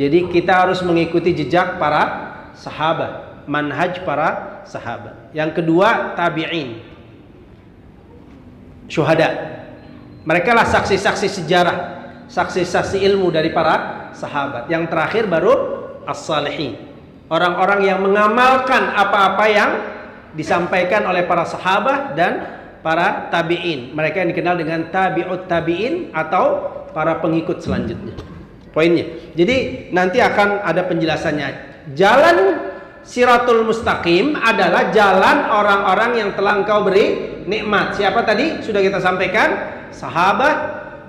Jadi kita harus mengikuti jejak para sahabat, manhaj para sahabat. Yang kedua, tabi'in, syuhada. Mereka lah saksi-saksi sejarah, saksi-saksi ilmu dari para sahabat. Yang terakhir baru as-salihin, orang-orang yang mengamalkan apa-apa yang disampaikan oleh para sahabat dan para tabi'in. Mereka yang dikenal dengan tabi'ut tabi'in atau para pengikut selanjutnya. Poinnya. Jadi nanti akan ada penjelasannya. Jalan Siratul Mustaqim adalah jalan orang-orang yang telah engkau beri nikmat. Siapa tadi? Sudah kita sampaikan. Sahabat,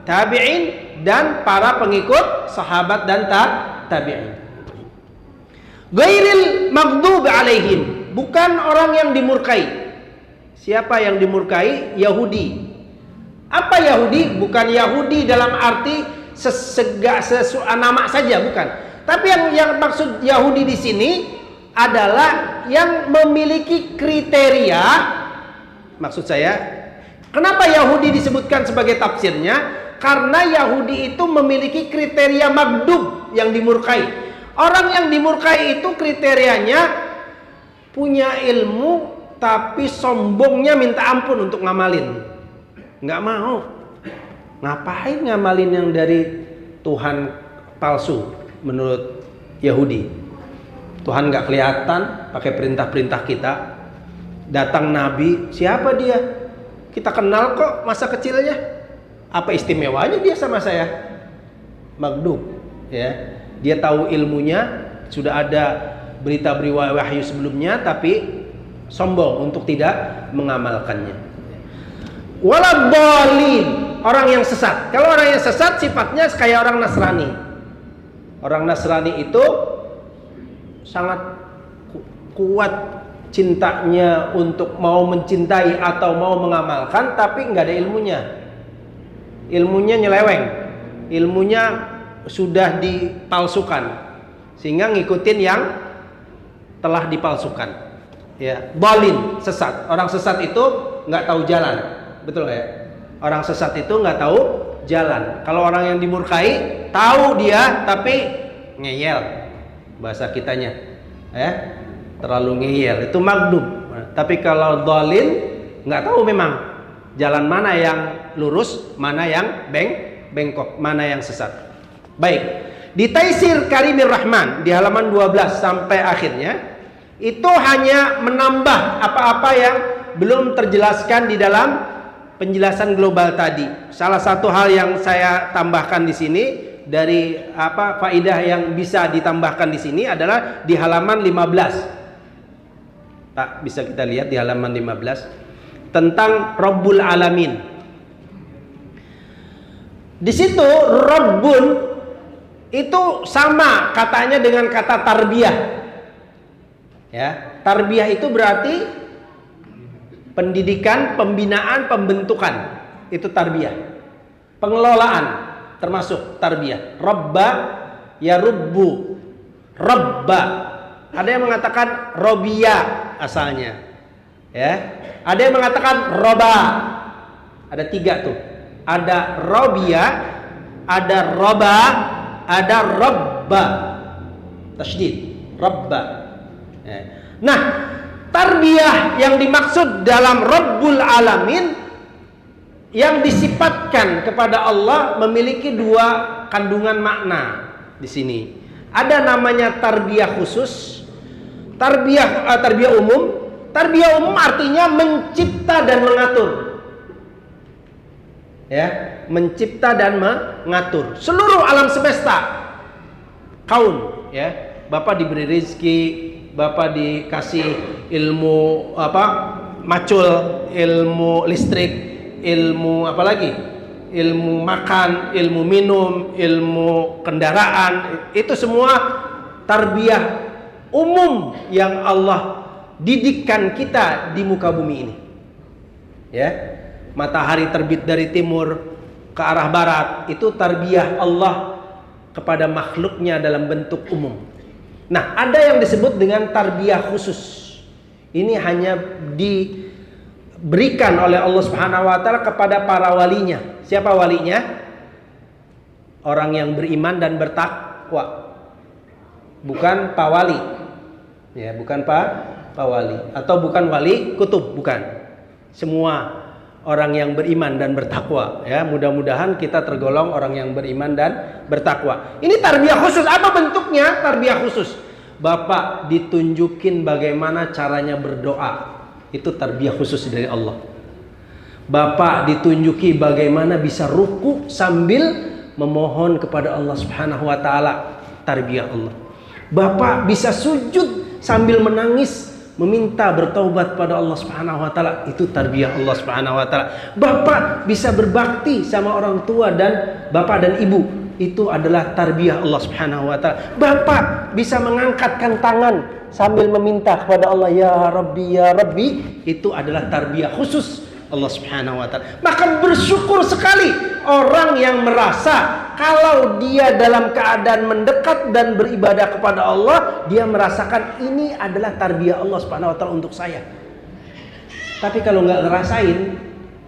tabi'in, dan para pengikut sahabat dan tabi'in. Ghairil maghdubi alaihim, bukan orang yang dimurkai. Siapa yang dimurkai? Yahudi. Apa Yahudi? Bukan Yahudi dalam arti nama saja, bukan. Tapi yang maksud Yahudi di sini adalah yang memiliki kriteria. Maksud saya, kenapa Yahudi disebutkan sebagai tafsirnya? Karena Yahudi itu memiliki kriteria maghdub, yang dimurkai. Orang yang dimurkai itu kriterianya punya ilmu tapi sombongnya minta ampun untuk ngamalin. Nggak mau. Ngapain ngamalin yang dari Tuhan palsu menurut Yahudi? Tuhan nggak kelihatan, pakai perintah-perintah kita. Datang Nabi, siapa dia? Kita kenal kok masa kecilnya. Apa istimewanya dia sama saya? Maghdub, ya. Dia tahu ilmunya, sudah ada berita-berita wahyu sebelumnya, tapi sombong untuk tidak mengamalkannya. Waladhdallin, orang yang sesat. Kalau orang yang sesat sifatnya kayak orang Nasrani. Orang Nasrani itu sangat kuat cintanya untuk mau mencintai atau mau mengamalkan, tapi nggak ada ilmunya. Ilmunya nyeleweng, ilmunya sudah dipalsukan, sehingga ngikutin yang telah dipalsukan. Ya, dhalin, sesat. Orang sesat itu nggak tahu jalan, betul nggak ya? Orang sesat itu nggak tahu jalan. Kalau orang yang dimurkai tahu dia tapi ngeyel, bahasa kitanya, ya, terlalu ngeyel, itu maghdub. Tapi kalau dhalin nggak tahu memang jalan mana yang lurus, mana yang bengkok, mana yang sesat. Baik, di Taisir Karimir Rahman di halaman 12 sampai akhirnya itu hanya menambah apa-apa yang belum terjelaskan di dalam penjelasan global tadi. Salah satu hal yang saya tambahkan di sini dari faidah yang bisa ditambahkan di sini adalah di halaman 15. Tak bisa kita lihat di halaman 15 tentang Rabbul Alamin. Di situ Rabbun itu sama katanya dengan kata tarbiyah. Ya, tarbiyah itu berarti pendidikan, pembinaan, pembentukan. Itu tarbiyah. Pengelolaan termasuk tarbiyah. Rabba ya rubbu. Rabba. Ada yang mengatakan robiya asalnya. Ya. Ada yang mengatakan roba. Ada 3 tuh. Ada robiya, ada roba, ada rabba. Tasydid. Rabba. Ya. Nah, tarbiyah yang dimaksud dalam Rabbul Alamin yang disifatkan kepada Allah memiliki 2 kandungan makna di sini. Ada namanya tarbiyah khusus, tarbiyah umum. Tarbiyah umum artinya mencipta dan mengatur. Ya, mencipta dan mengatur seluruh alam semesta. Kaun, ya. Bapak diberi rezeki, Bapak dikasih ilmu macul, ilmu listrik, ilmu apa lagi? Ilmu makan, ilmu minum, ilmu kendaraan, itu semua tarbiyah umum yang Allah didikkan kita di muka bumi ini. Ya. Matahari terbit dari timur, ke arah barat, itu tarbiyah Allah kepada makhluknya dalam bentuk umum. Nah, ada yang disebut dengan tarbiyah khusus. Ini hanya diberikan oleh Allah Subhanahu wa taala kepada para walinya. Siapa walinya? Orang yang beriman dan bertakwa. Bukan Pak Wali. Ya, bukan Pak Wali atau bukan wali kutub, bukan. Semua orang yang beriman dan bertakwa, ya. Mudah-mudahan kita tergolong orang yang beriman dan bertakwa. Ini tarbiyah khusus. Apa bentuknya tarbiyah khusus? Bapak ditunjukin bagaimana caranya berdoa. Itu tarbiyah khusus dari Allah. Bapak ditunjuki bagaimana bisa ruku sambil memohon kepada Allah Subhanahu wa taala. Tarbiyah Allah. Bapak bisa sujud sambil menangis, meminta bertaubat pada Allah Subhanahu wa taala. Itu tarbiyah Allah Subhanahu wa taala. Bapak bisa berbakti sama orang tua dan bapak dan ibu. Itu adalah tarbiyah Allah Subhanahu wa taala. Bapak bisa mengangkatkan tangan sambil meminta kepada Allah, ya Rabbi ya Rabbi. Itu adalah tarbiyah khusus Allah Subhanahu wa taala. Maka bersyukur sekali orang yang merasa kalau dia dalam keadaan mendekat dan beribadah kepada Allah, dia merasakan ini adalah tarbiyah Allah Subhanahu wa taala untuk saya. Tapi kalau nggak ngerasain,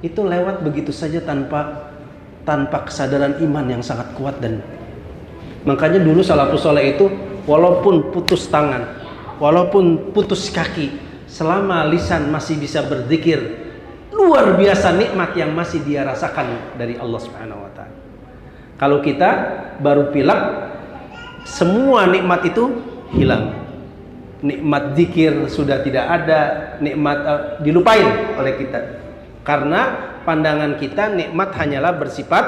itu lewat begitu saja tanpa kesadaran iman yang sangat kuat. Dan makanya dulu salafus saleh itu walaupun putus tangan, walaupun putus kaki, selama lisan masih bisa berzikir, luar biasa nikmat yang masih dia rasakan dari Allah Subhanahu wa taala. Kalau kita baru pilek, semua nikmat itu hilang. Nikmat zikir sudah tidak ada, nikmat dilupain oleh kita. Karena pandangan kita nikmat hanyalah bersifat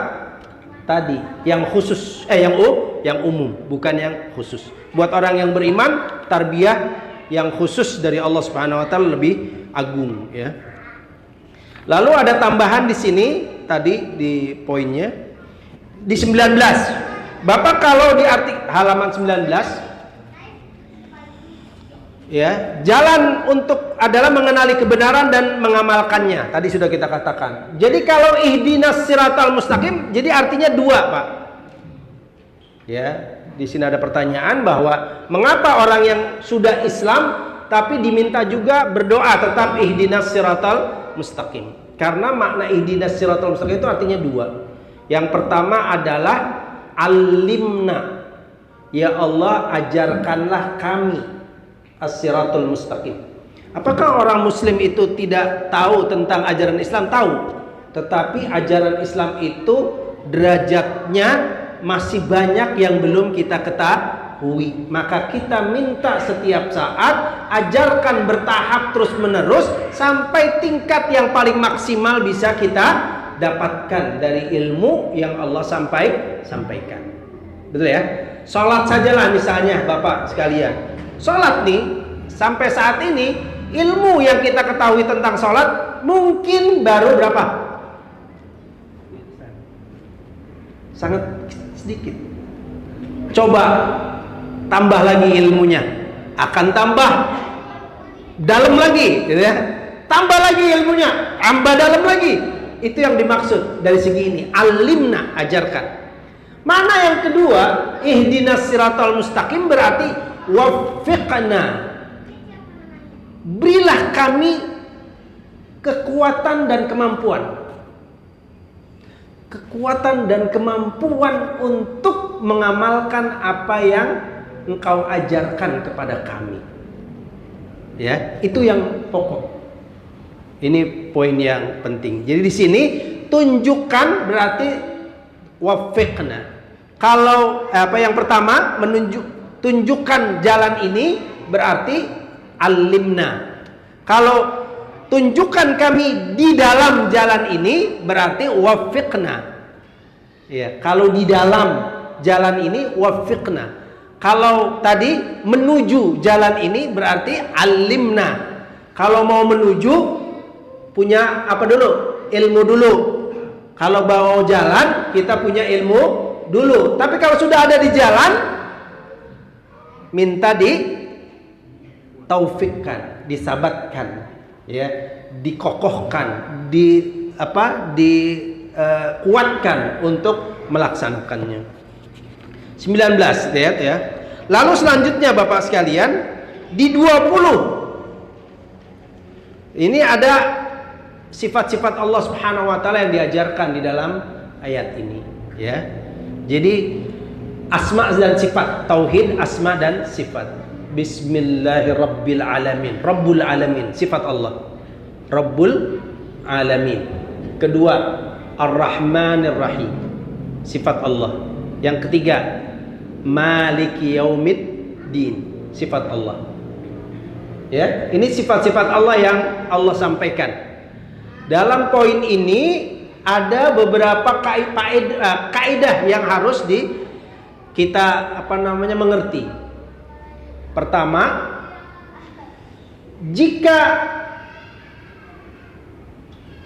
tadi yang khusus, yang umum, bukan yang khusus. Buat orang yang beriman, tarbiyah yang khusus dari Allah Subhanahu wa taala lebih agung, ya. Lalu ada tambahan di sini tadi di poinnya di 19. Bapak kalau di halaman 19, ya, jalan untuk adalah mengenali kebenaran dan mengamalkannya. Tadi sudah kita katakan. Jadi kalau ihdinas siratal mustaqim, jadi artinya dua, Pak. Ya, di sini ada pertanyaan bahwa mengapa orang yang sudah Islam tapi diminta juga berdoa tetap ihdinas siratal mustaqim. Karena makna ihdinas siratal mustaqim itu artinya dua. Yang pertama adalah alimna. Ya Allah, ajarkanlah kami as-siratul mustaqim. Apakah orang muslim itu tidak tahu tentang ajaran Islam? Tahu. Tetapi ajaran Islam itu derajatnya masih banyak yang belum kita ketahui. Maka kita minta setiap saat ajarkan bertahap terus menerus sampai tingkat yang paling maksimal bisa kita dapatkan dari ilmu yang Allah sampaikan. Betul ya? Salat sajalah misalnya Bapak sekalian. Salat nih, sampai saat ini ilmu yang kita ketahui tentang salat mungkin baru berapa? Sangat sedikit. Coba tambah lagi ilmunya, akan tambah dalam lagi, gitu ya. Tambah lagi ilmunya, tambah dalam lagi. Itu yang dimaksud dari segi ini. Alimna, ajarkan. Mana yang kedua, ihdinas siratal mustaqim berarti waffiqna, berilah kami kekuatan dan kemampuan. Kekuatan dan kemampuan untuk mengamalkan apa yang Engkau ajarkan kepada kami. Ya, itu yang pokok. Ini poin yang penting. Jadi di sini tunjukkan berarti waffiqna. Kalau yang pertama tunjukkan jalan ini berarti alimna. Kalau tunjukkan kami di dalam jalan ini berarti waffiqna. Ya, kalau di dalam jalan ini waffiqna. Kalau tadi menuju jalan ini berarti alimna. Kalau mau menuju punya apa dulu? Ilmu dulu. Kalau mau jalan kita punya ilmu dulu. Tapi kalau sudah ada di jalan, minta taufikkan, disabatkan, ya, dikokohkan, kuatkan untuk melaksanakannya. 19, lihat ya. Lalu selanjutnya Bapak sekalian, di 20 ini ada sifat-sifat Allah Subhanahu wa taala yang diajarkan di dalam ayat ini, ya. Jadi asma dan sifat, tauhid asma dan sifat. Bismillahirrabbilalamin, Rabbul alamin, sifat Allah. Rabbul alamin. Kedua, Ar-Rahmanir-Rahim, sifat Allah. Yang ketiga, Maliki Yaumiddin, sifat Allah. Ya, ini sifat-sifat Allah yang Allah sampaikan. Dalam poin ini ada beberapa kaidah yang harus kita mengerti. Pertama, jika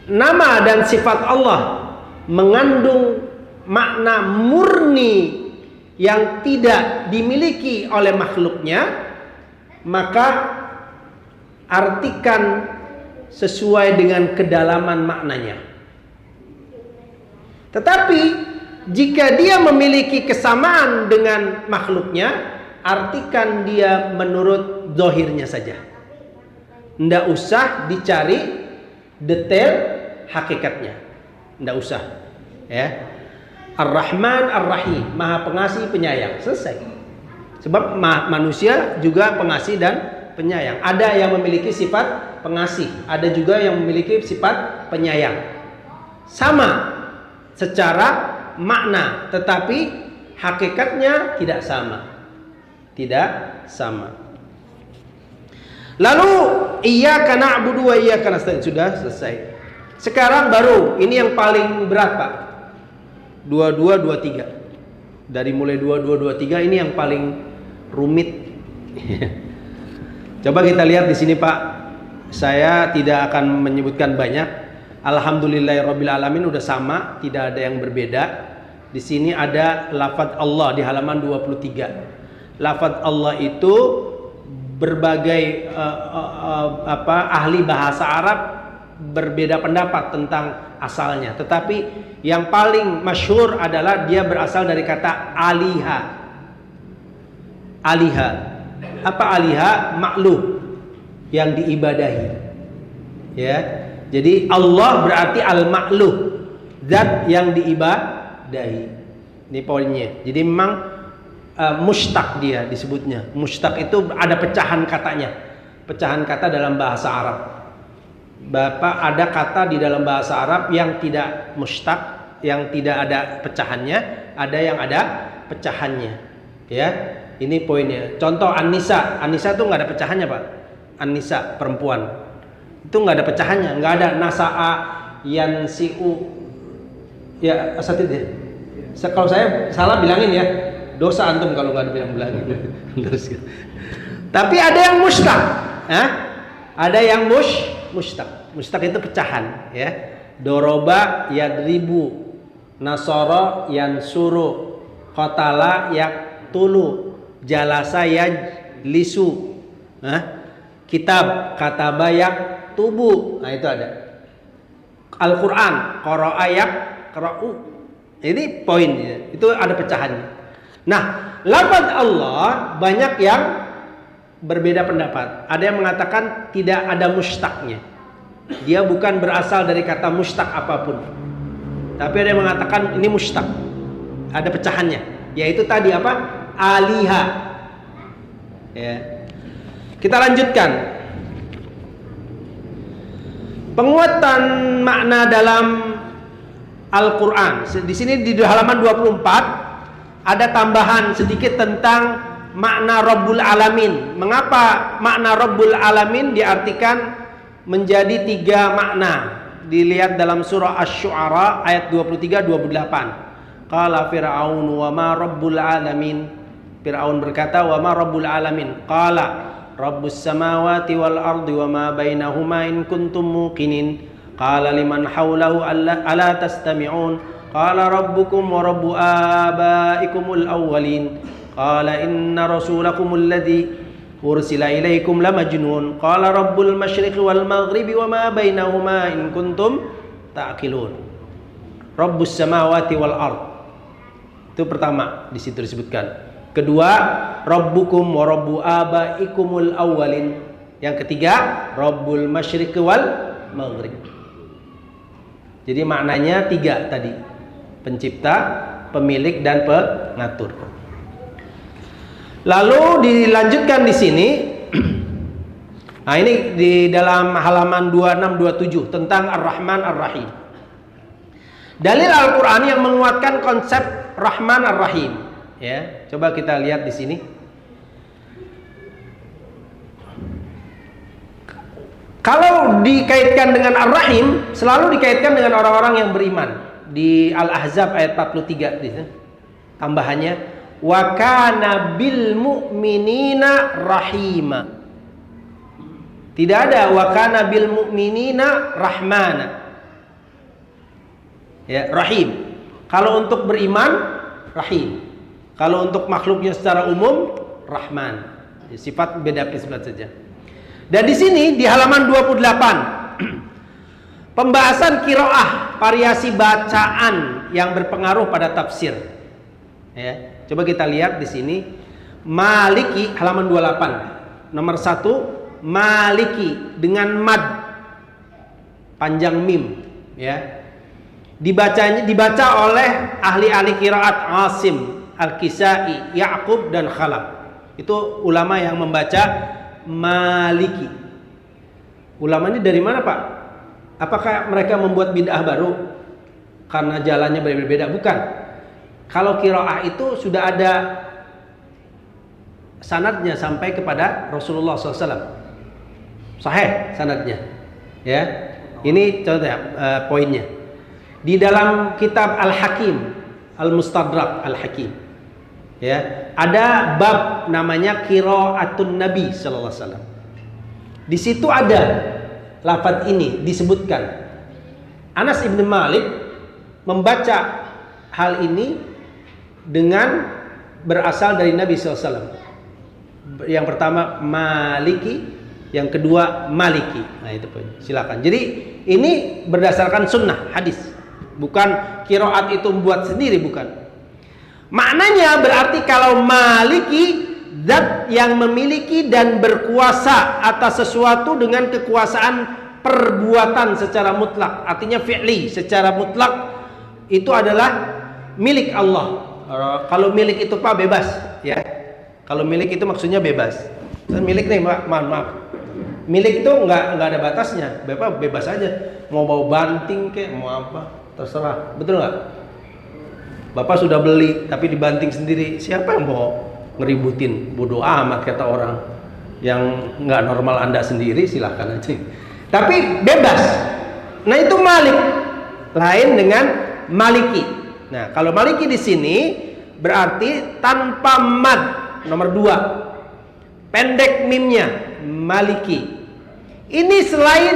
nama dan sifat Allah mengandung makna murni yang tidak dimiliki oleh makhluknya, maka artikan sesuai dengan kedalaman maknanya. Tetapi jika dia memiliki kesamaan dengan makhluknya, artikan dia menurut zahirnya saja. Tidak usah dicari detail hakikatnya. Tidak usah. Ya. Ar-Rahman Ar-Rahim, Maha Pengasih Penyayang. Selesai. Sebab manusia juga pengasih dan penyayang. Ada yang memiliki sifat pengasih, ada juga yang memiliki sifat penyayang. Sama secara makna, tetapi hakikatnya tidak sama. Tidak sama. Lalu iyyaka na'budu wa iyyaka nasta'in, sudah selesai. Sekarang baru ini yang paling berat, Pak. 22 23. Dari mulai 22 23 ini yang paling rumit. Coba kita lihat di sini, Pak. Saya tidak akan menyebutkan banyak. Alhamdulillahirabbil alamin udah sama, tidak ada yang berbeda. Di sini ada lafaz Allah di halaman 23. Lafaz Allah itu berbagai ahli bahasa Arab berbeda pendapat tentang asalnya, tetapi yang paling masyhur adalah dia berasal dari kata aliha. Aliha. Apa aliha? Makhluk yang diibadahi. Ya. Jadi Allah berarti al-makhluk, zat yang diibadahi. Ini poinnya. Jadi memang mustaq dia disebutnya. Mustaq itu ada pecahan katanya. Pecahan kata dalam bahasa Arab. Bapak, ada kata di dalam bahasa Arab yang tidak mustaq, yang tidak ada pecahannya, ada yang ada pecahannya. Ya, ini poinnya. Contoh An-Nisa. An-Nisa itu nggak ada pecahannya, Pak. An-Nisa, perempuan. Itu nggak ada pecahannya, nggak ada nasa'a, yansi'u. Ya, asatid ya. Kalau saya salah bilangin ya. Dosa antum kalau nggak ada bilang-bilangin. Tapi ada yang mustaq. Ada yang mustaq. Mustaq itu pecahan, ya. Doroba yadribu, nasara yansuru, qatala yaqtulu, jalasa yajlisu. Kitab kataba yaktubu. Nah, itu ada. Al-Qur'an qara'a yaqra'u. Ini poinnya. Itu ada pecahannya. Nah, lafaz Allah banyak yang berbeda pendapat. Ada yang mengatakan tidak ada mustaqnya. Dia bukan berasal dari kata mustaq apapun. Tapi ada yang mengatakan ini mustaq. Ada pecahannya. Yaitu tadi apa? Aliha. Ya. Kita lanjutkan. Penguatan makna dalam Al-Quran. Di sini di halaman 24 ada tambahan sedikit tentang makna Rabbul Alamin. Mengapa makna Rabbul Alamin diartikan menjadi 3 makna? Dilihat dalam surah Asy-Syu'ara ayat 23-28. Qala Fir'aun wa ma Rabbul Alamin. Fir'aun berkata, wa ma Rabbul Alamin. Qala Rabbus samawati wal ardi wa ma bainahuma in kuntum muqinin. Qala liman hawlahu ala tastami'un. Qala rabbukum wa rabbu abaikumul awwalin. Qala inna rasulakumul ladzi ursila ilaikum lamajnun. Qala rabbul masyriqi wal maghribi wa ma bainahuma in kuntum ta'qilun. Rabbus samawati wal ard. Itu pertama di situ disebutkan. Kedua, Rabbukum wa Rabbu abaikumul awwalin. Yang ketiga, Rabbul masyriqi wal maghrib. Jadi maknanya tiga tadi. Pencipta, pemilik, dan pengatur. Lalu dilanjutkan di sini. Nah, ini di dalam halaman 2627 tentang Ar-Rahman Ar-Rahim. Dalil Al-Qur'an yang menguatkan konsep Rahman Ar-Rahim. Ya, coba kita lihat di sini. Kalau dikaitkan dengan Ar-Rahim, selalu dikaitkan dengan orang-orang yang beriman. Di Al-Ahzab ayat 43 di sini. Tambahannya, wa kana bil mu'minina rahima. Tidak ada wa kana bil mu'minina rahmana. Ya, rahim. Kalau untuk beriman, rahim. Kalau untuk makhluknya secara umum, rahman. Sifat beda sifat saja. Dan di sini di halaman 28 pembahasan qiraah, variasi bacaan yang berpengaruh pada tafsir. Ya, coba kita lihat di sini. Maliki halaman 28. Nomor 1, Maliki dengan mad panjang mim, ya. Dibaca oleh ahli-ahli qiraat Asim, Al-Kisai, Ya'qub dan Khalaf. Itu ulama yang membaca Maliki. Ulama ini dari mana, Pak? Apakah mereka membuat bid'ah baru karena jalannya berbeda? Bukan. Kalau qiraah itu sudah ada sanadnya sampai kepada Rasulullah SAW. Sahih sanadnya. Ya. Ini contohnya poinnya. Di dalam kitab Al-Hakim, Al-Mustadrak Al-Hakim, ya, ada bab namanya qiraatun Nabi sallallahu alaihi wasallam. Di situ ada lafaz ini disebutkan. Anas ibn Malik membaca hal ini dengan berasal dari Nabi sallallahu alaihi wasallam. Yang pertama Maliki, yang kedua Maliki. Nah, itu poin. Silakan. Jadi ini berdasarkan sunnah hadis. Bukan qiraat itu membuat sendiri, bukan. Maknanya berarti kalau Maliki, zat yang memiliki dan berkuasa atas sesuatu dengan kekuasaan perbuatan secara mutlak. Artinya fi'li, secara mutlak itu adalah milik Allah. Kalau milik itu Pak bebas, ya. Kalau milik itu maksudnya bebas. Dan milik nih, maaf. Milik itu nggak ada batasnya. Bapak bebas aja. Mau banting kek, mau apa? Terserah, betul nggak? Bapak sudah beli tapi dibanting sendiri, siapa yang mau ngeributin? Bodoh amat kata orang. Yang nggak normal Anda sendiri silahkan aja. Tapi bebas. Nah itu Malik, lain dengan Maliki. Nah kalau Maliki di sini berarti tanpa mad, nomor 2, pendek mimnya, Maliki. Ini selain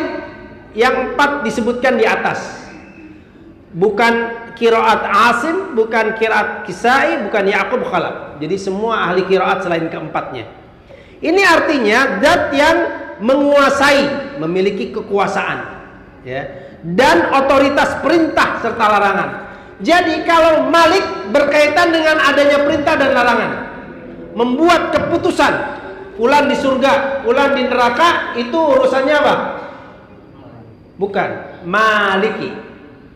yang 4 disebutkan di atas. Bukan qiraat Asim, bukan qiraat Kisai, bukan Ya'qub Khalaf. Jadi semua ahli qiraat selain keempatnya. Ini artinya zat yang menguasai, memiliki kekuasaan, ya, dan otoritas perintah serta larangan. Jadi kalau Malik berkaitan dengan adanya perintah dan larangan, membuat keputusan fulan di surga, fulan di neraka, itu urusannya apa? Bukan Maliki.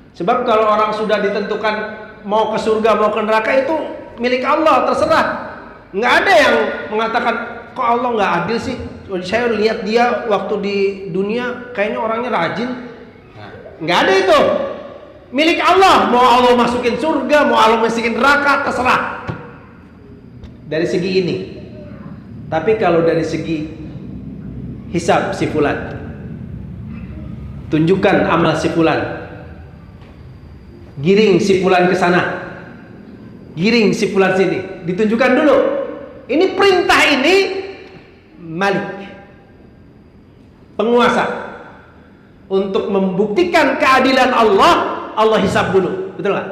Sebab kalau orang sudah ditentukan mau ke surga mau ke neraka itu milik Allah, terserah. Nggak ada yang mengatakan kok Allah nggak adil sih. Saya lihat dia waktu di dunia kayaknya orangnya rajin. Nggak ada itu. Milik Allah. Mau Allah masukin surga, mau Allah masukin neraka, terserah. Dari segi ini. Tapi kalau dari segi hisab si fulan, tunjukkan amal si fulan, giring si fulan ke sana, giring si fulan sini, ditunjukkan dulu. Ini perintah ini Malik, penguasa. Untuk membuktikan keadilan Allah, Allah hisab dulu, betul nggak?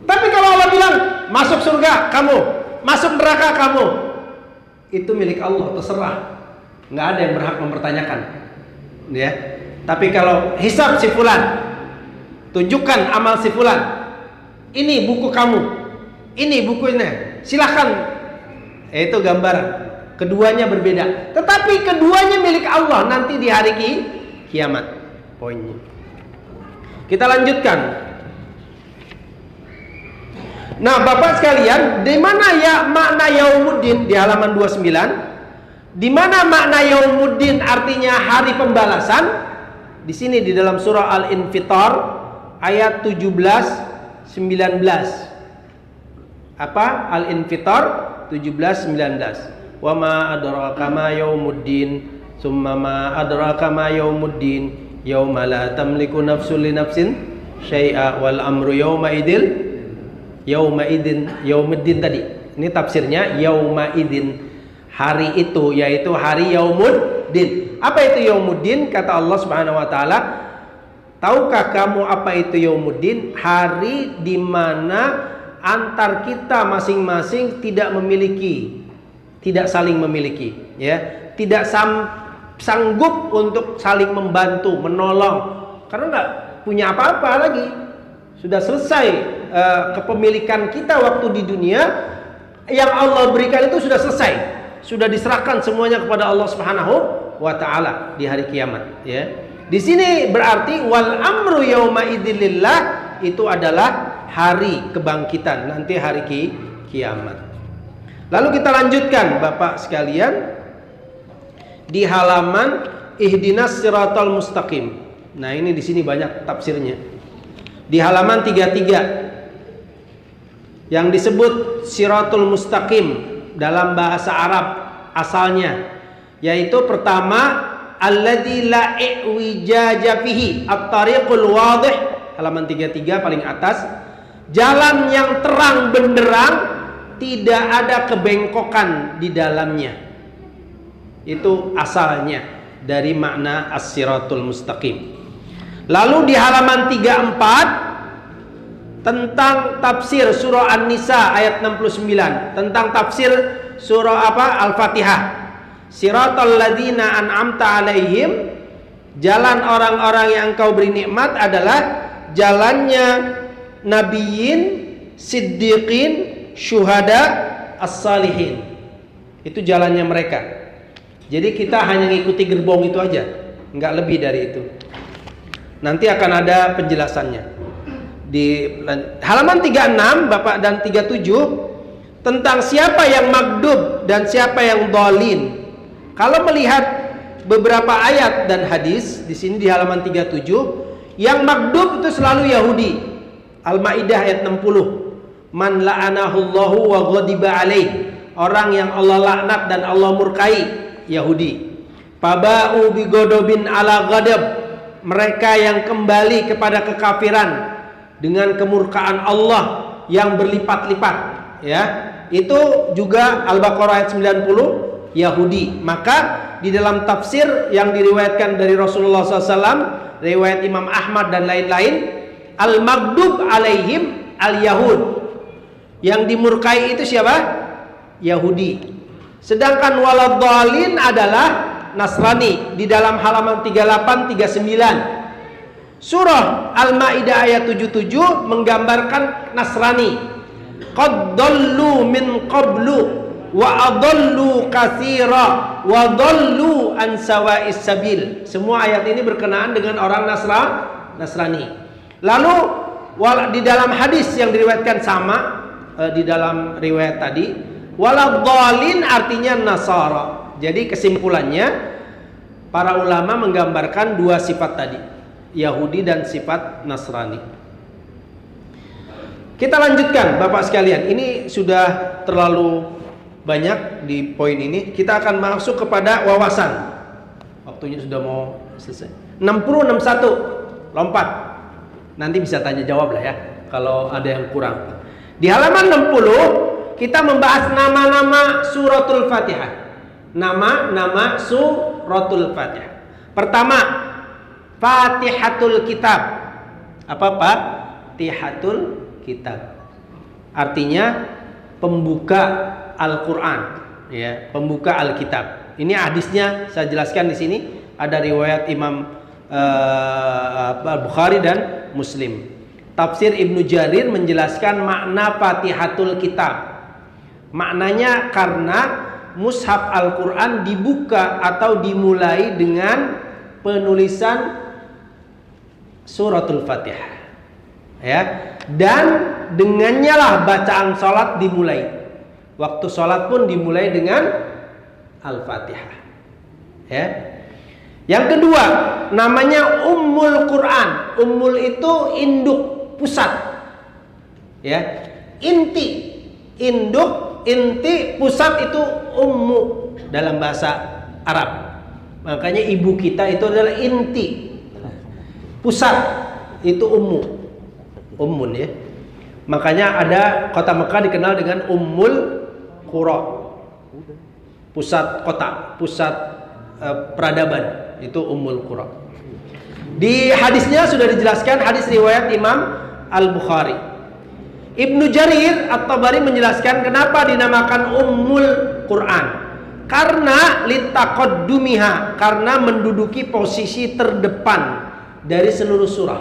Tapi kalau Allah bilang masuk surga kamu, masuk neraka kamu, itu milik Allah, terserah. Nggak ada yang berhak mempertanyakan, ya. Tapi kalau hisab si fulan, Tunjukkan amal si fulan. Ini buku kamu. Ini bukunya. Silahkan. Itu gambaran. Keduanya berbeda. Tetapi keduanya milik Allah nanti di hari kiamat. Poinnya. Kita lanjutkan. Nah, Bapak sekalian, di mana ya makna yaumuddin di halaman 29? Di mana makna yaumuddin artinya hari pembalasan? Di sini di dalam surah Al-Infitar ayat 17-19. Apa? Al-Infitar 17-19. Wa ma adraka ma yaumuddin, summa ma adraka ma yaumuddin, yauma la tamliku nafsun li nafsin syai'a wal amru yaumaidin yaumiddin tadi. Ini tafsirnya yaumaidin, hari itu, yaitu hari yaumuddin. Apa itu yaumuddin? Kata Allah Subhanahu wa taala, tahukah kamu apa itu yaumuddin? Hari di mana antar kita masing-masing tidak saling memiliki, ya. Tidak sanggup untuk saling membantu, menolong, karena nggak punya apa-apa lagi. Sudah selesai kepemilikan kita waktu di dunia, yang Allah berikan itu sudah selesai, sudah diserahkan semuanya kepada Allah Subhanahu wa ta'ala di hari kiamat, ya. Di sini berarti wal amru yauma idzilillah, itu adalah hari kebangkitan, nanti hari kiamat. Lalu kita lanjutkan Bapak sekalian di halaman ihdinas siratal mustaqim. Nah, ini di sini banyak tafsirnya. Di halaman 33 yang disebut siratul mustaqim dalam bahasa Arab asalnya, yaitu pertama alladzi la i'wijaja fihi at-tariqul wadih, halaman 33 paling atas, jalan yang terang benderang, tidak ada kebengkokan di dalamnya. Itu asalnya dari makna as-siratul mustaqim. Lalu di halaman 34 tentang tafsir surah An-Nisa ayat 69, tentang tafsir surah apa? Al-Fatihah. Siratal ladzina an'amta alaihim, jalan orang-orang yang engkau beri nikmat adalah jalannya nabiyyin, siddiqin, syuhada, as-salihin. Itu jalannya mereka. Jadi kita hanya ngikuti gerbong itu aja, nggak lebih dari itu. Nanti akan ada penjelasannya di halaman 36 Bapak dan 37 tentang siapa yang magdub dan siapa yang dhalin. Kalau melihat beberapa ayat dan hadis di sini di halaman 37, yang magdub itu selalu Yahudi. Al-Maidah ayat 60. Man la'anahullahu wa ghadiba alaih. Orang yang Allah laknat dan Allah murkai, Yahudi. Paba'u bi ghadabin ala ghadab. Mereka yang kembali kepada kekafiran dengan kemurkaan Allah yang berlipat-lipat, ya. Itu juga Al-Baqarah ayat 90, Yahudi. Maka di dalam tafsir yang diriwayatkan dari Rasulullah SAW, riwayat Imam Ahmad dan lain-lain, al-maghdub alaihim al-yahud. Yang dimurkai itu siapa? Yahudi. Sedangkan waladhdallin adalah Nasrani di dalam halaman 38-39. Surah Al-Maidah ayat 77 menggambarkan Nasrani. Qad dallu min qablu wa adallu katsira wa dallu an sawa'is sabil. Semua ayat ini berkenaan dengan orang Nasrani. Lalu di dalam hadis yang diriwayatkan sama di dalam riwayat tadi, waladhdallin artinya Nasara. Jadi kesimpulannya para ulama menggambarkan dua sifat tadi, Yahudi dan sifat Nasrani. Kita lanjutkan Bapak sekalian. Ini sudah terlalu banyak di poin ini. Kita akan masuk kepada wawasan. Waktunya sudah mau selesai. 60-61 lompat. Nanti bisa tanya jawab lah ya kalau ada yang kurang. Di halaman 60 kita membahas nama-nama suratul Fatihah. Nama-nama suratul Fatihah. Pertama, Fatihatul Kitab. Apa Pak? Fatihatul Kitab. Artinya pembuka Al-Qur'an, ya, pembuka Alkitab. Ini hadisnya saya jelaskan di sini. Ada riwayat Imam Bukhari dan Muslim. Tafsir Ibnu Jarir menjelaskan makna Fatihatul Kitab. Maknanya karena mushaf Al-Quran dibuka atau dimulai dengan penulisan suratul Fatihah, ya, dan dengannya lah bacaan sholat dimulai. Waktu sholat pun dimulai dengan Al-Fatihah, ya. Yang kedua, namanya Ummul Quran. Ummul itu induk, pusat, ya. Inti, induk, inti, pusat itu ummu dalam bahasa Arab. Makanya ibu kita itu adalah inti, pusat itu ummu, ummun, ya. Makanya ada kota Mekah dikenal dengan Ummul Qura, pusat kota, pusat peradaban, itu Ummul Qura. Di hadisnya sudah dijelaskan, hadis riwayat Imam Al-Bukhari. Ibnu Jarir At-Tabari menjelaskan kenapa dinamakan Ummul Quran. Karena litaqaddumiha, karena menduduki posisi terdepan dari seluruh surah.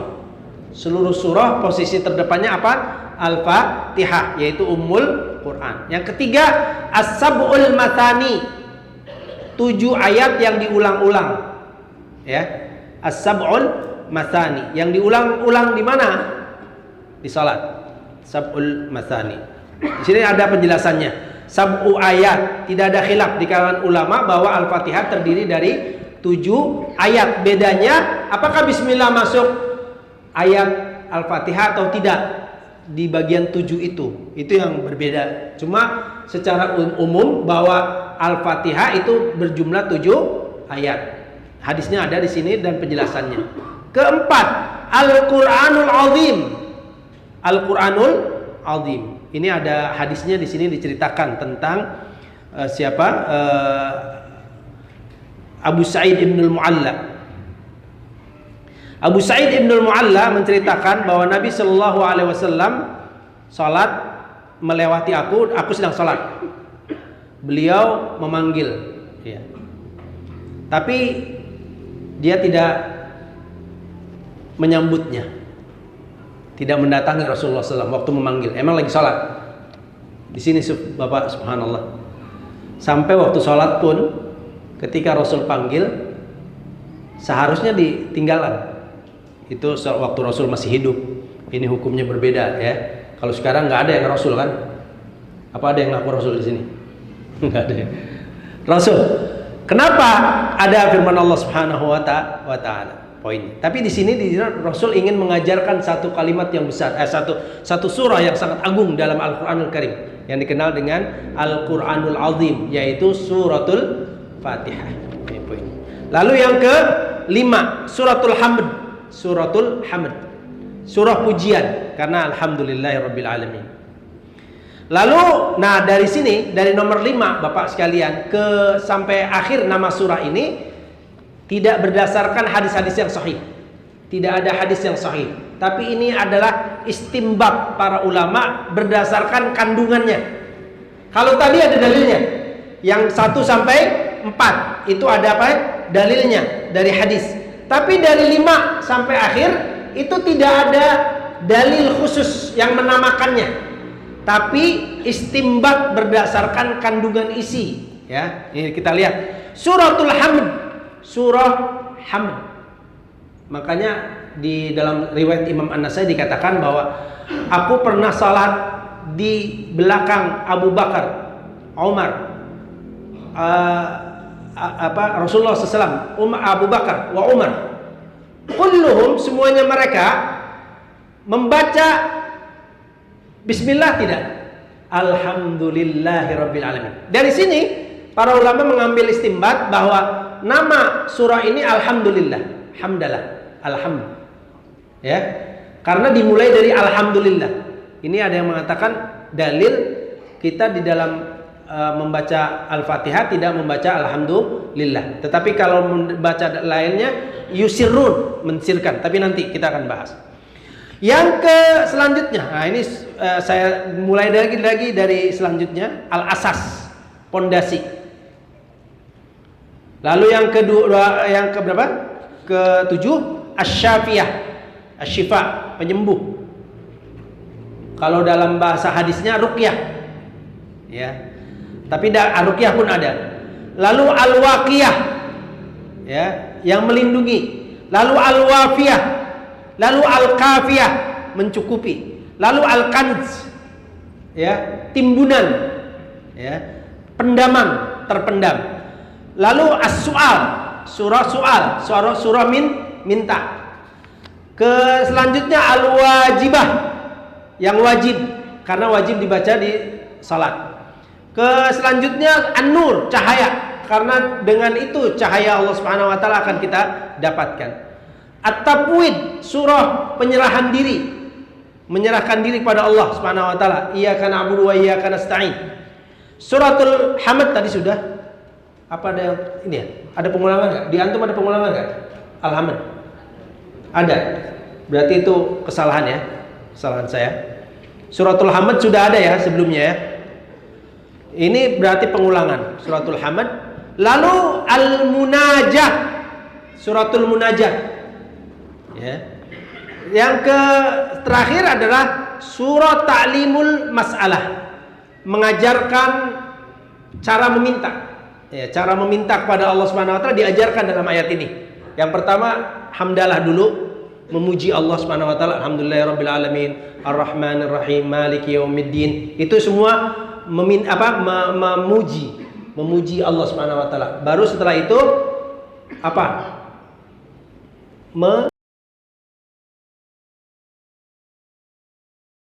Seluruh surah posisi terdepannya apa? Al-Fatihah, yaitu Ummul Quran. Yang ketiga, As-Sab'ul Mathani, 7 ayat yang diulang-ulang, ya. As-Sab'ul Mathani yang diulang-ulang di mana? Di salat. Sab'ul Mathani. Di sini ada penjelasannya. Sab'u ayat, tidak ada khilaf di kalangan ulama bahwa Al-Fatihah terdiri dari 7 ayat. Bedanya apakah bismillah masuk ayat Al-Fatihah atau tidak di bagian 7 itu yang berbeda. Cuma secara umum bahwa Al-Fatihah itu berjumlah 7 ayat. Hadisnya ada di sini dan penjelasannya. Keempat, Al-Qur'anul Azim. Al-Qur'anul Azim. Ini ada hadisnya di sini diceritakan tentang Abu Sa'id Ibn Al-Mu'alla. Abu Sa'id Ibn Al-Mu'alla menceritakan bahwa Nabi Shallallahu Alaihi Wasallam salat melewati aku sedang salat. Beliau memanggil, ya. Tapi dia tidak menyambutnya, tidak mendatangi Rasulullah SAW waktu memanggil. Emang lagi sholat. Di sini Bapak, subhanallah. Sampai waktu sholat pun, ketika Rasul panggil, seharusnya ditinggalan. Itu waktu Rasul masih hidup. Ini hukumnya berbeda, ya. Kalau sekarang nggak ada yang Rasul, kan? Apa ada yang ngaku Rasul di sini? Nggak ada. Rasul. Kenapa ada firman Allah Subhanahu wa Ta'ala? Poin. Tapi di sini Rasul ingin mengajarkan satu kalimat yang besar, satu surah yang sangat agung dalam Al-Qur'anul Karim yang dikenal dengan Al-Qur'anul Azim, yaitu suratul Fatihah. Ini poin. Lalu yang ke-5, suratul Hamd. Suratul Hamd. Surah pujian karena alhamdulillahirabbil alamin. Lalu, nah dari sini, dari nomor 5 Bapak sekalian sampai akhir nama surah ini tidak berdasarkan hadis-hadis yang sahih. Tidak ada hadis yang sahih. Tapi ini adalah istinbat para ulama berdasarkan kandungannya. Kalau tadi ada dalilnya, yang 1 sampai 4 itu ada apa? Dalilnya dari hadis. Tapi dari 5 sampai akhir itu tidak ada dalil khusus yang menamakannya. Tapi istinbat berdasarkan kandungan isi, ya. Ini kita lihat suratul Hamd, surah Hamd. Makanya di dalam riwayat Imam An-Nasai dikatakan bahwa aku pernah salat di belakang Abu Bakar, Umar, Rasulullah SAW, Abu Bakar wa Umar. Kulluhum, semuanya mereka membaca Bismillah tidak, Alhamdulillahirabbil alamin. Dari sini para ulama mengambil istinbat bahwa nama surah ini Alhamdulillah, hamdalah, alhamd, ya, karena dimulai dari Alhamdulillah. Ini ada yang mengatakan dalil kita di dalam membaca Al-Fatihah tidak membaca Alhamdulillah, tetapi kalau membaca lainnya yusirrun, mensirkan. Tapi nanti kita akan bahas. Yang selanjutnya, nah ini saya mulai lagi dari selanjutnya, al-asas, pondasi. Lalu yang kedua, yang keberapa? Ketujuh, asy-syafiyah, asy-syifa, penyembuh. Kalau dalam bahasa hadisnya ruqyah. Ya. Tapi ruqyah pun ada. Lalu al-waqiyah, ya, yang melindungi. Lalu al-wafiyah, lalu al-kafiyah, mencukupi. Lalu al-kanz, ya, timbunan, ya, pendaman, terpendam. Lalu as-su'al, surah minta. Selanjutnya al-wajibah, yang wajib, karena wajib dibaca di salat. Selanjutnya an-nur, cahaya, karena dengan itu cahaya Allah Subhanahu wa taala akan kita dapatkan. At-tafwid, surah penyerahan diri, menyerahkan diri kepada Allah Subhanahu wa taala. Iyyaka na'budu wa iyyaka nasta'in. Suratul Hamd tadi sudah. Apa ada yang ini ya? Ada pengulangan enggak? Di antum ada pengulangan enggak? Al-Hamd. Ada. Berarti itu kesalahan ya. Kesalahan saya. Suratul Hamd sudah ada ya sebelumnya ya. Ini berarti pengulangan Suratul Hamd. Lalu Al-Munajah, Suratul Munajah, ya. Yang terakhir adalah Surah Ta'limul Mas'alah, mengajarkan cara meminta, ya, cara meminta kepada Allah Subhanahu wa taala diajarkan dalam ayat ini. Yang pertama hamdalah dulu, memuji Allah Subhanahu wa taala, alhamdulillahirabbil alamin, arrahmanir rahim, maliki yaumiddin. Itu semua memuji Allah Subhanahu wa taala. Baru setelah itu apa?